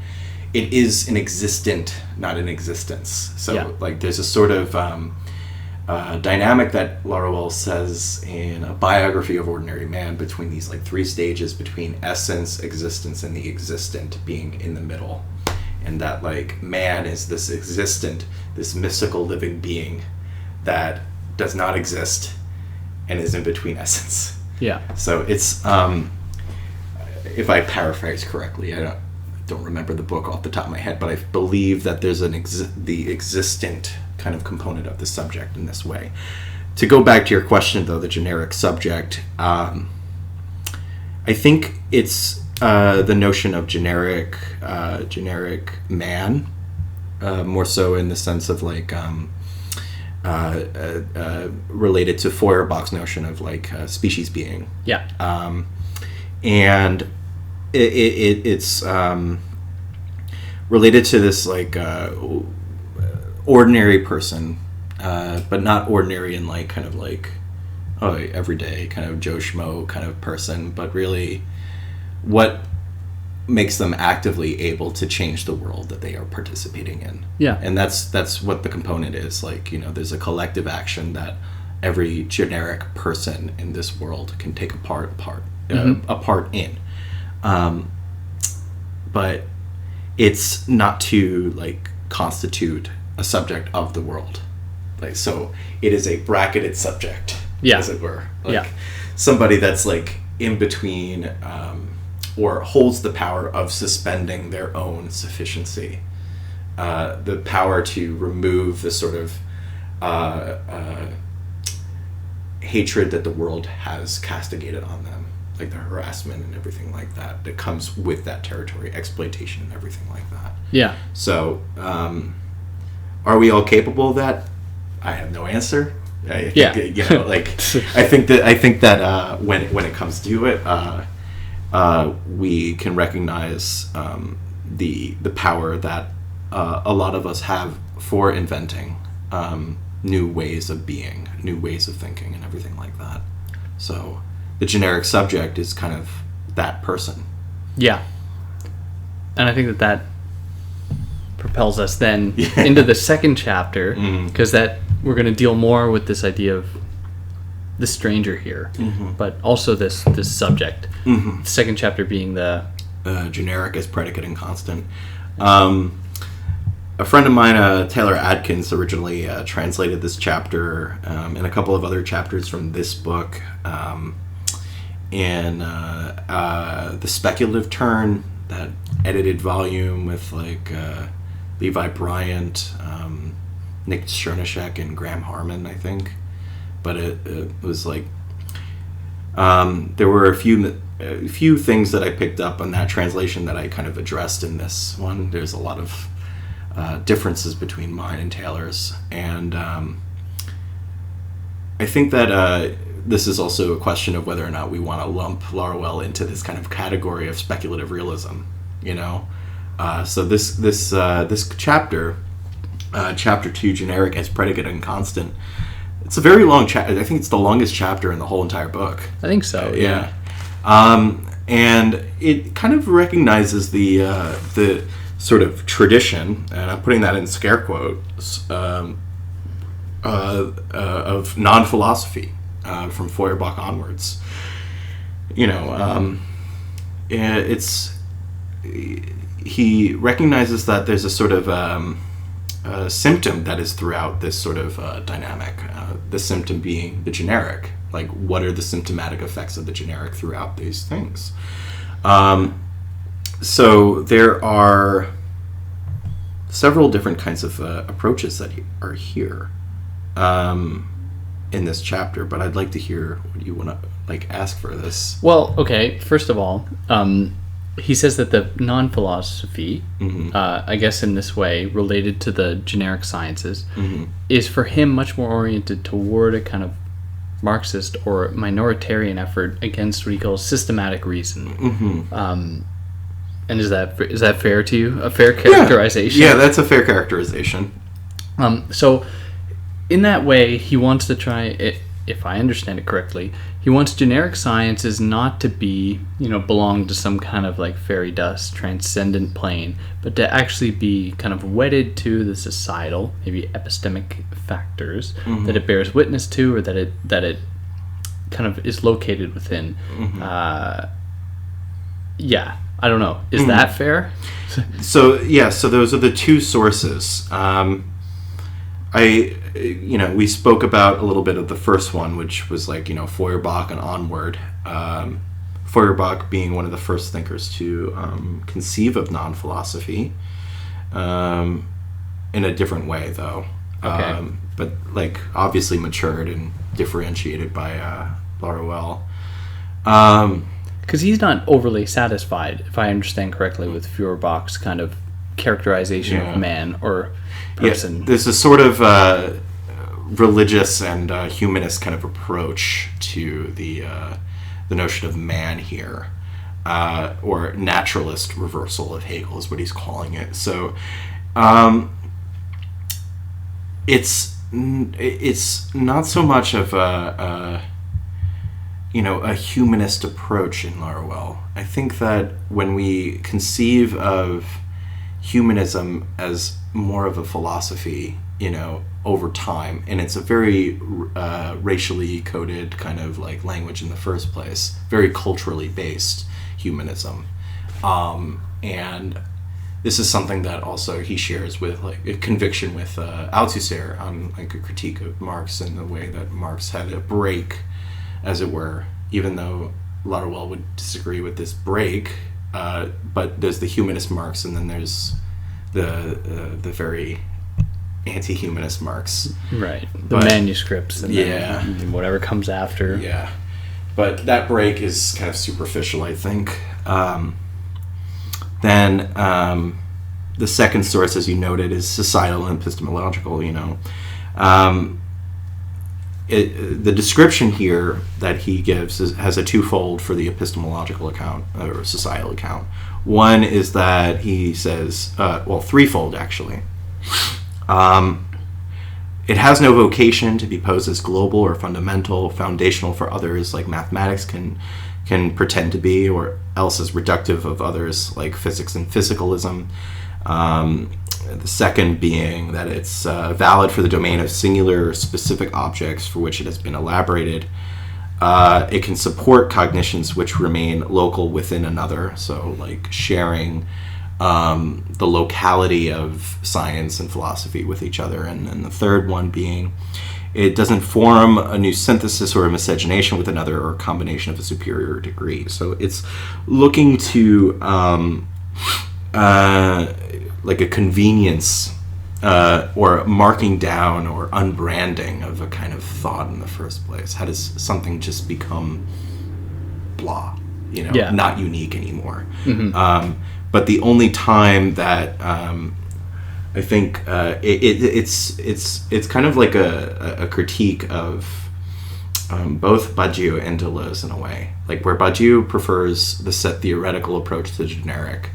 it is an existent, not an existence. So like there's a sort of dynamic that Laruelle says in a biography of Ordinary Man between these like three stages between essence, existence, and the existent being in the middle. And that like man is this existent, this mystical living being that does not exist and is in between essence. Yeah. So it's if I paraphrase correctly, I don't remember the book off the top of my head, but I believe that there's the existent kind of component of the subject in this way. To go back to your question, though, the generic subject, I think it's the notion of generic man, more so in the sense of like related to Feuerbach's notion of like species being. Yeah. And it's related to this like ordinary person, but not ordinary in like kind of like everyday kind of Joe Schmo kind of person, but really what makes them actively able to change the world that they are participating in. Yeah. And that's what the component is. Like, you know, there's a collective action that every generic person in this world can take a part in. But it's not to like constitute a subject of the world. Like, so it is a bracketed subject, as it were. Like somebody that's like in between, or holds the power of suspending their own sufficiency, the power to remove the sort of hatred that the world has castigated on them, like the harassment and everything like that comes with that territory, exploitation and everything like that. Yeah. So, are we all capable of that? I have no answer. I think, you know, like I think that when it comes to it, we can recognize the power that a lot of us have for inventing new ways of being, new ways of thinking, and everything like that. So the generic subject is kind of that person. Yeah. And I think that propels us then into the second chapter, because that we're going to deal more with this idea of the stranger here, but also this subject. The second chapter being the generic as predicate and constant. A friend of mine, Taylor Adkins, originally translated this chapter and a couple of other chapters from this book in the speculative turn that edited volume with like Levi Bryant, Nick Chernyshek, and Graham Harmon, I think. But it was like there were a few things that I picked up on that translation that I kind of addressed in this one. There's a lot of differences between mine and Taylor's, and I think that this is also a question of whether or not we want to lump Laruelle into this kind of category of speculative realism, you know. So this chapter, chapter 2, generic as predicate and constant. It's a very long chapter. I think it's the longest chapter in the whole entire book. I think so. Yeah. And it kind of recognizes the sort of tradition, and I'm putting that in scare quotes, of non-philosophy from Feuerbach onwards. You know, he recognizes that there's a sort of a symptom that is throughout this sort of dynamic. The symptom being the generic. Like, what are the symptomatic effects of the generic throughout these things? So there are several different kinds of approaches that are here in this chapter, but I'd like to hear what you want to like ask for this. Well, okay. First of all, he says that the non-philosophy, I guess in this way, related to the generic sciences, is for him much more oriented toward a kind of Marxist or minoritarian effort against what he calls systematic reason. And is that fair to you? A fair characterization? Yeah, that's a fair characterization. So, in that way, he wants to try, if I understand it correctly, he wants generic sciences not to be, belong to some kind of like fairy dust, transcendent plane, but to actually be kind of wedded to the societal, maybe epistemic factors that it bears witness to, or that it kind of is located within. Yeah, I don't know. Is that fair? So those are the two sources. We spoke about a little bit of the first one, which was like, Feuerbach and onward. Feuerbach being one of the first thinkers to conceive of non-philosophy in a different way, though. Okay. But like obviously matured and differentiated by Laruelle. Because he's not overly satisfied, if I understand correctly, with Feuerbach's kind of characterization of man or person. Yeah, there's a sort of religious and humanist kind of approach to the notion of man here, or naturalist reversal of Hegel is what he's calling it. So it's not so much of a humanist approach in Laruelle. I think that when we conceive of humanism as more of a philosophy, over time, and it's a very racially coded kind of like language in the first place, very culturally based humanism, and this is something that also he shares with like a conviction with Althusser on like a critique of Marx and the way that Marx had a break, as it were, even though Laruelle would disagree with this break. But there's the humanist Marx, and then there's the very anti-humanist Marx. Right. The manuscripts and then whatever comes after. Yeah. But that break is kind of superficial, I think. Then the second source, as you noted, is societal and epistemological, the description here that he gives has a twofold for the epistemological account or societal account. One is that he says, threefold actually. It has no vocation to be posed as global or fundamental, foundational for others like mathematics can pretend to be, or else as reductive of others like physics and physicalism. The second being that it's valid for the domain of singular specific objects for which it has been elaborated. It can support cognitions which remain local within another, so like sharing the locality of science and philosophy with each other. And the third one being it doesn't form a new synthesis or a miscegenation with another or a combination of a superior degree. So it's looking to like a convenience or marking down or unbranding of a kind of thought in the first place? How does something just become blah, not unique anymore? But the only time that I think it's kind of like a critique of both Badiou and Deleuze in a way, like where Badiou prefers the set theoretical approach to the generic.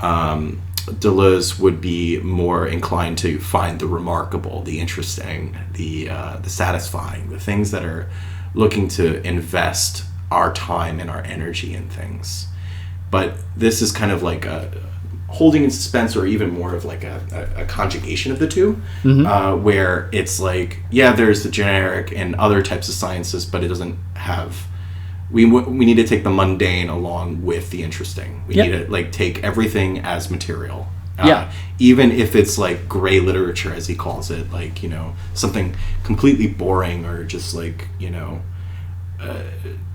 Deleuze would be more inclined to find the remarkable, the interesting, the satisfying, the things that are looking to invest our time and our energy in things. But this is kind of like a holding in suspense, or even more of like a conjugation of the two, where it's like, there's the generic and other types of sciences, but it doesn't have... We need to take the mundane along with the interesting. We need to like take everything as material. Even if it's like gray literature, as he calls it, like, something completely boring or just like,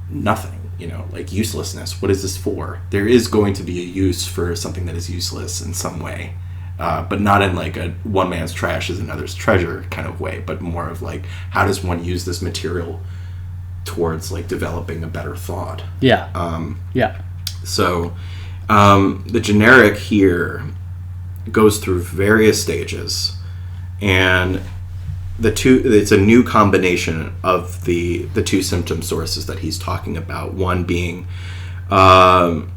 nothing, like uselessness. What is this for? There is going to be a use for something that is useless in some way, but not in like a one man's trash is another's treasure kind of way, but more of like, how does one use this material towards like developing a better thought? So the generic here goes through various stages, and it's a new combination of the two symptom sources that he's talking about. One being man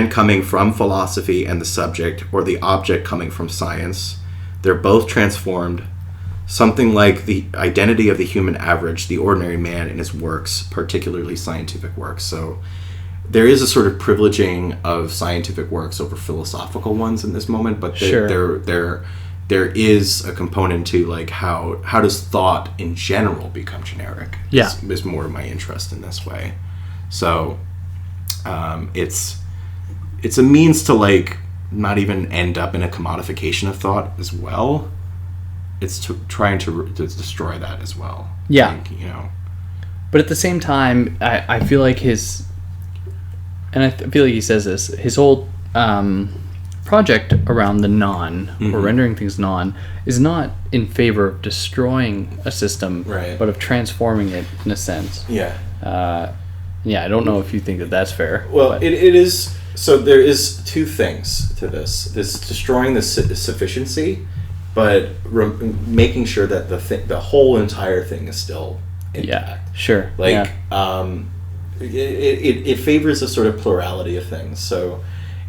coming from philosophy and the subject, or the object coming from science. They're both transformed. Something like the identity of the human average, the ordinary man, in his works, particularly scientific works. So there is a sort of privileging of scientific works over philosophical ones in this moment, but there is a component to like how does thought in general become generic? Is more of my interest in this way. So it's a means to like not even end up in a commodification of thought as well. It's trying to destroy that as well. I think, But at the same time, I feel like I feel like he says this, his whole project around the non, or rendering things non, is not in favor of destroying a system, but of transforming it in a sense. I don't know if you think that that's fair. Well, it is. So there is two things to this. This destroying the sufficiency, but making sure that the whole entire thing is still intact. Like, it favors a sort of plurality of things. So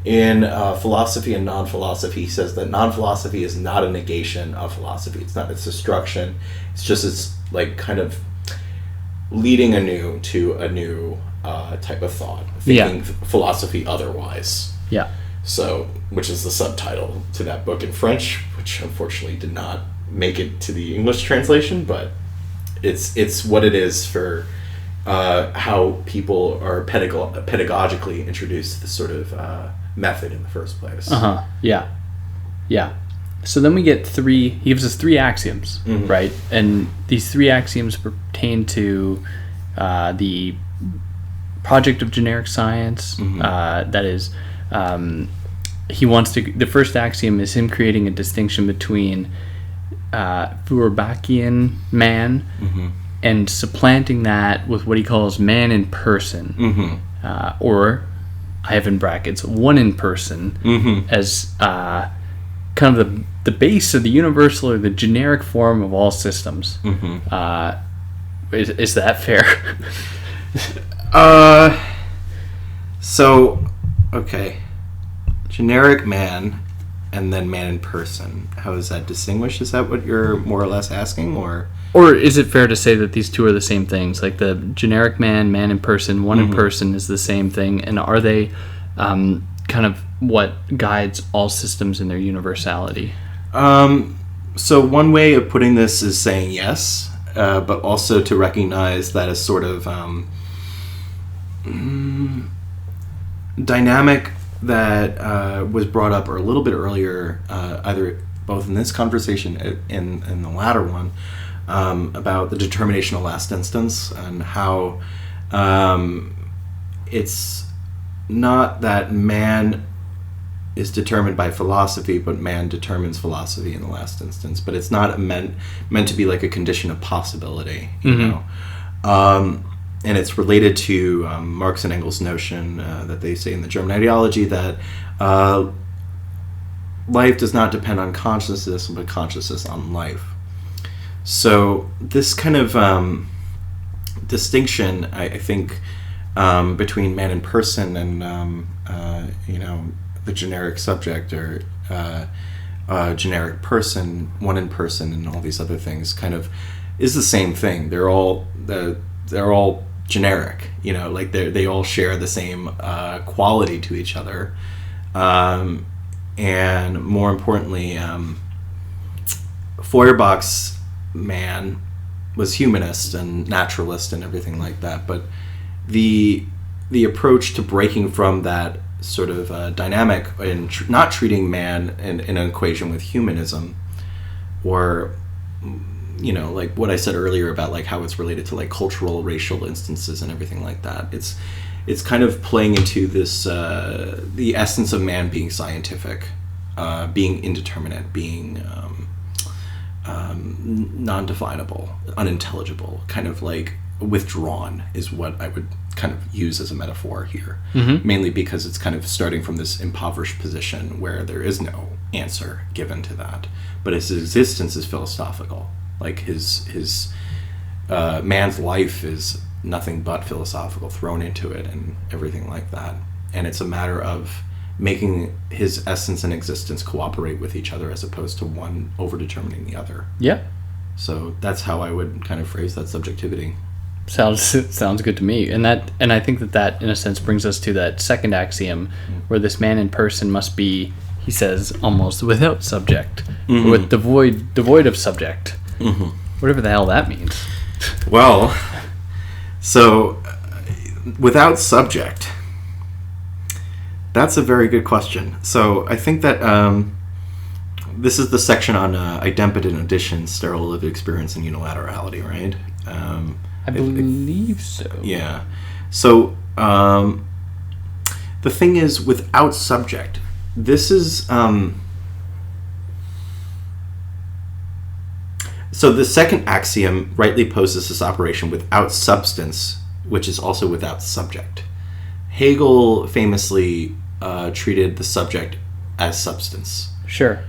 in philosophy and non-philosophy, he says that non-philosophy is not a negation of philosophy. It's not its destruction. It's like kind of leading anew to a new type of thought, thinking philosophy otherwise. So, which is the subtitle to that book in French, which unfortunately did not make it to the English translation, but it's what it is for how people are pedagogically introduced to this sort of method in the first place. So then we get he gives us three axioms, right? And these three axioms pertain to the project of generic science. That is, the first axiom is him creating a distinction between Feuerbachian man and supplanting that with what he calls man in person, or I have in brackets one in person, as kind of the base of the universal or the generic form of all systems. Is that fair? Okay, generic man and then man in person. How is that distinguished? Is that what you're more or less asking, or is it fair to say that these two are the same things? Like the generic man in person, one in person is the same thing, and are they kind of what guides all systems in their universality? So one way of putting this is saying yes, but also to recognize that as sort of dynamic that was brought up or a little bit earlier, either both in this conversation and in the latter one, about the determination of last instance and how it's not that man is determined by philosophy, but man determines philosophy in the last instance. But it's not meant to be like a condition of possibility, you know. And it's related to Marx and Engels' notion that they say in the German ideology that life does not depend on consciousness, but consciousness on life. So this kind of distinction, I think, between man and person and the generic subject or generic person, one in person, and all these other things, kind of is the same thing. They're all generic, like they all share the same quality to each other, and more importantly, Feuerbach's man was humanist and naturalist and everything like that, but the approach to breaking from that sort of dynamic and not treating man in an equation with humanism, or like what I said earlier about like how it's related to like cultural, racial instances and everything like that. It's kind of playing into this the essence of man being scientific, being indeterminate, being non-definable, unintelligible, kind of like withdrawn is what I would kind of use as a metaphor here, mainly because it's kind of starting from this impoverished position where there is no answer given to that, but his existence is philosophical. Like his man's life is nothing but philosophical, thrown into it and everything like that, and it's a matter of making his essence and existence cooperate with each other as opposed to one over-determining the other. Yeah. So that's how I would kind of phrase that subjectivity. Sounds good to me, and I think that in a sense brings us to that second axiom, where this man in person must be, he says, almost without subject, with devoid of subject, whatever the hell that means. Well, so without subject, that's a very good question. So I think that this is the section on idempotent addition, sterile lived experience, and unilaterality, right? I believe so. Yeah. So the thing is, without subject, this is so the second axiom rightly poses this operation without substance, which is also without subject. Hegel famously treated the subject as substance. Sure.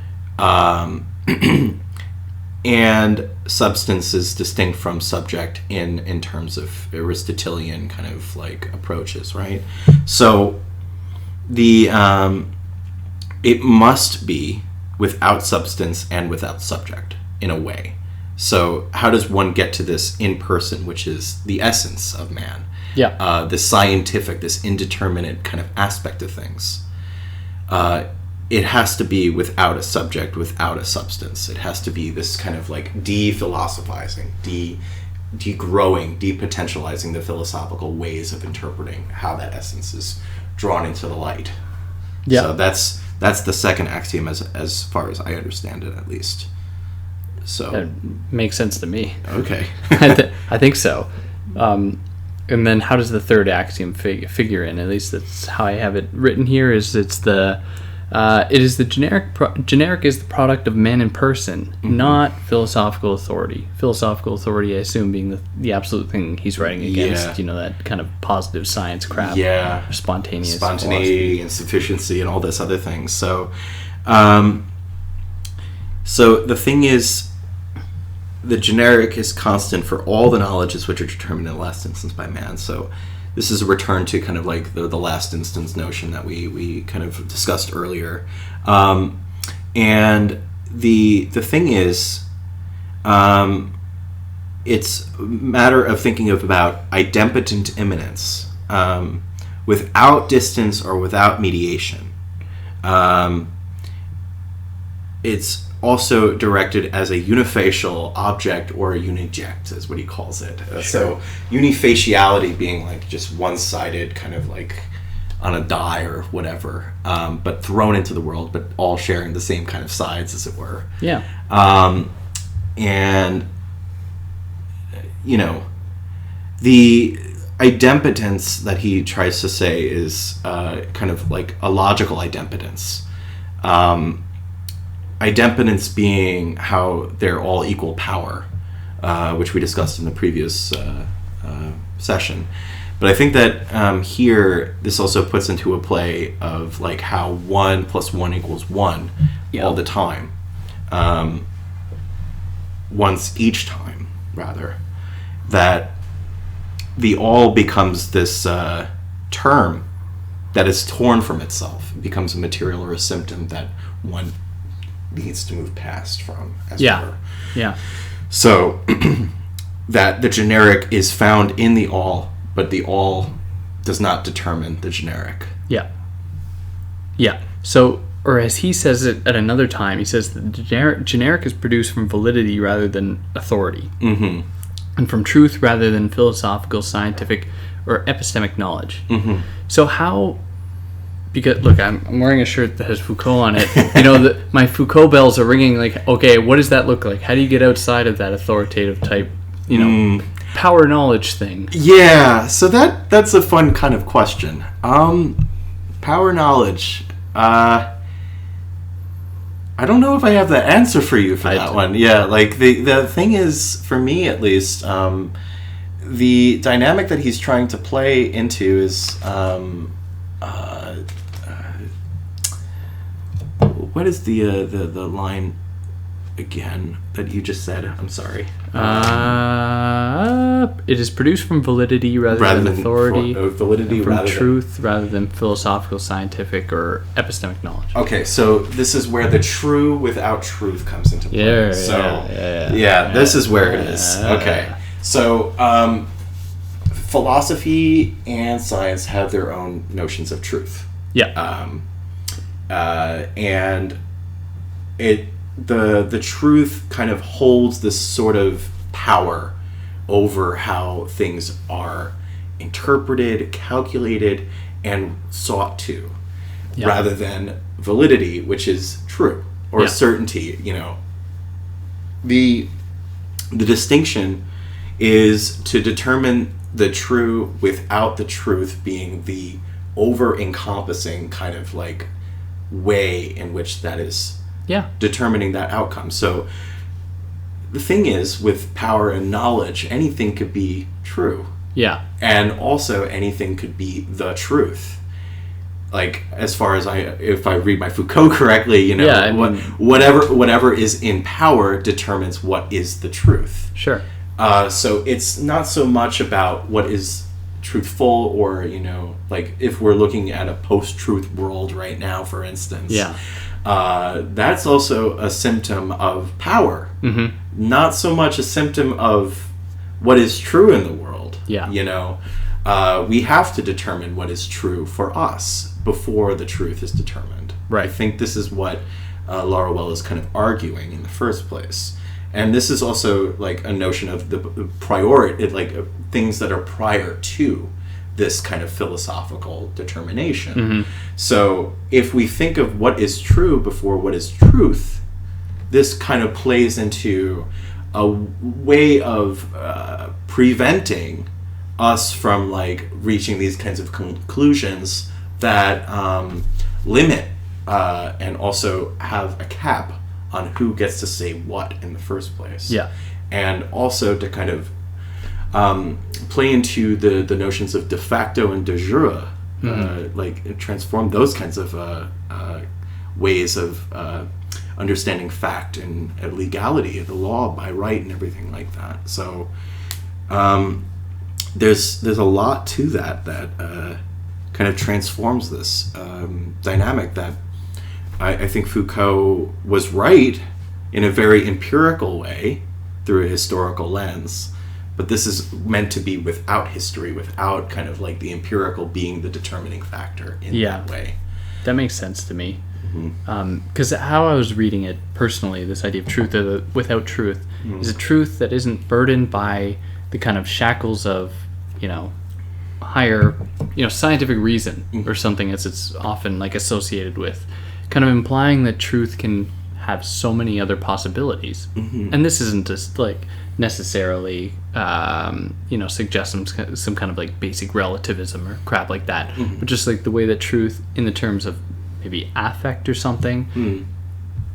And substance is distinct from subject in terms of Aristotelian kind of like approaches, right? So the it must be without substance and without subject in a way. So how does one get to this in person, which is the essence of man? Yeah. The scientific, this indeterminate kind of aspect of things. It has to be without a subject, without a substance. It has to be this kind of like de-philosophizing, de-growing, de-potentializing the philosophical ways of interpreting how that essence is drawn into the light. Yeah. So that's the second axiom as far as I understand it, at least. So that makes sense to me. Okay. I think so. And then how does the third axiom figure in? At least that's how I have it written here. It is the generic is the product of man in person, not philosophical authority. Philosophical authority, I assume, being the absolute thing he's writing against. Yeah. That kind of positive science crap. Yeah. Spontaneity and sufficiency and all this other things. So, so the thing is, the generic is constant for all the knowledges which are determined in the last instance by man. So this is a return to kind of like the last instance notion that we kind of discussed earlier. And the thing is, it's a matter of thinking about idempotent immanence, without distance or without mediation. It's also directed as a unifacial object or a uniject, is what he calls it. Sure. So unifaciality being like just one-sided, kind of like on a die or whatever, but thrown into the world, but all sharing the same kind of sides, as it were. Yeah. And the idempotence that he tries to say is kind of like a logical idempotence. Idempotence being how they're all equal power, which we discussed in the previous session. But I think that here, this also puts into a play of like how 1 + 1 = 1 all the time. Once each time, rather. That the all becomes this term that is torn from itself. It becomes a material or a symptom that one needs to move past from, as it were. Yeah. So that the generic is found in the all, but the all does not determine the generic. Yeah. Yeah. So, or as he says it at another time, he says that the generic is produced from validity rather than authority. Mm-hmm. And from truth rather than philosophical, scientific, or epistemic knowledge. Mm-hmm. So how... Because, look, I'm wearing a shirt that has Foucault on it. My Foucault bells are ringing like, okay, what does that look like? How do you get outside of that authoritative type, power knowledge thing? Yeah, so that's a fun kind of question. Power knowledge. I don't know if I have the answer for you for that one. Yeah, like the thing is, for me at least, the dynamic that he's trying to play into is... what is the line again that you just said? I'm sorry. It is produced from validity rather than authority. Validity from rather truth rather than philosophical, scientific, or epistemic knowledge. Okay, so this is where the true without truth comes into play. Yeah, this is where it is. Okay, so philosophy and science have their own notions of truth. Yeah. And the truth kind of holds this sort of power over how things are interpreted, calculated, and sought to, rather than validity, which is true, or certainty. The distinction is to determine the true without the truth being the over-encompassing kind of like way in which that is determining that outcome. So the thing is, with power and knowledge, anything could be true. Yeah. And also anything could be the truth. Like, as far as if I read my Foucault correctly, whatever is in power determines what is the truth. Sure. So it's not so much about what is truthful, or like if we're looking at a post-truth world right now, for instance, that's also a symptom of power. Mm-hmm. Not so much a symptom of what is true in the world. We have to determine what is true for us before the truth is determined. Right. I think this is what Laruelle is kind of arguing in the first place. And this is also like a notion of the priority, like things that are prior to this kind of philosophical determination. Mm-hmm. So if we think of what is true before what is truth, this kind of plays into a way of preventing us from like reaching these kinds of conclusions that limit and also have a cap on who gets to say what in the first place. Yeah. And also to kind of play into the notions of de facto and de jure, like transform those kinds of ways of understanding fact and legality of the law by right and everything like that. So there's a lot to that kind of transforms this dynamic that I think Foucault was right in a very empirical way through a historical lens, but this is meant to be without history, without kind of like the empirical being the determining factor in that way. That makes sense to me. Because how I was reading it personally, this idea of truth without truth is a truth that isn't burdened by the kind of shackles of, higher, scientific reason or something as it's often like associated with. Kind of implying that truth can have so many other possibilities. And this isn't just like necessarily suggest some kind of like basic relativism or crap like that, but just like the way that truth in the terms of maybe affect or something,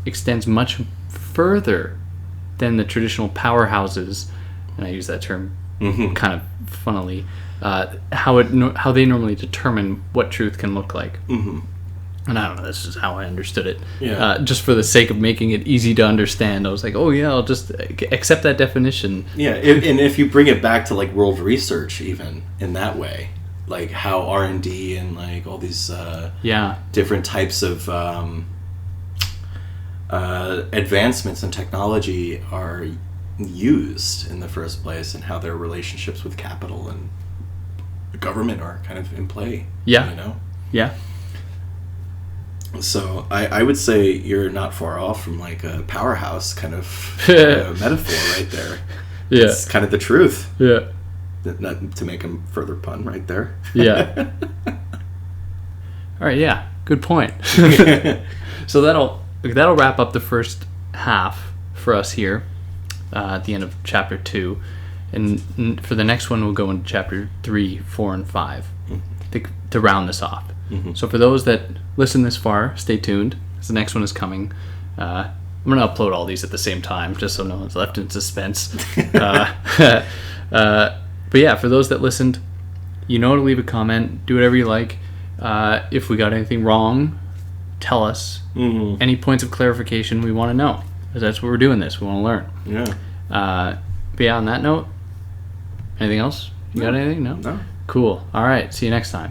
extends much further than the traditional powerhouses, and I use that term kind of funnily, how they normally determine what truth can look like. And I don't know, this is how I understood it. Yeah. Just for the sake of making it easy to understand, I was like, oh yeah, I'll just accept that definition. Yeah, and if you bring it back to like world research, even in that way, like how R&D and like all these different types of advancements in technology are used in the first place, and how their relationships with capital and government are kind of in play. Yeah. You know? Yeah. So I would say you're not far off from like a powerhouse kind of metaphor right there. Yeah. It's kind of the truth. Yeah. Not to make a further pun right there. Yeah. All right, yeah. Good point. So that'll wrap up the first half for us here at the end of chapter 2. And for the next one, we'll go into chapter 3, 4, and 5 to round this off. So for those that listen this far, stay tuned, because the next one is coming. I'm going to upload all these at the same time, just so no one's left in suspense. But yeah, for those that listened, you know to leave a comment. Do whatever you like. If we got anything wrong, tell us. Any points of clarification, we want to know, because that's what we're doing this. We want to learn. Yeah. But yeah, on that note, anything else? You got anything? No? No. Cool. All right. See you next time.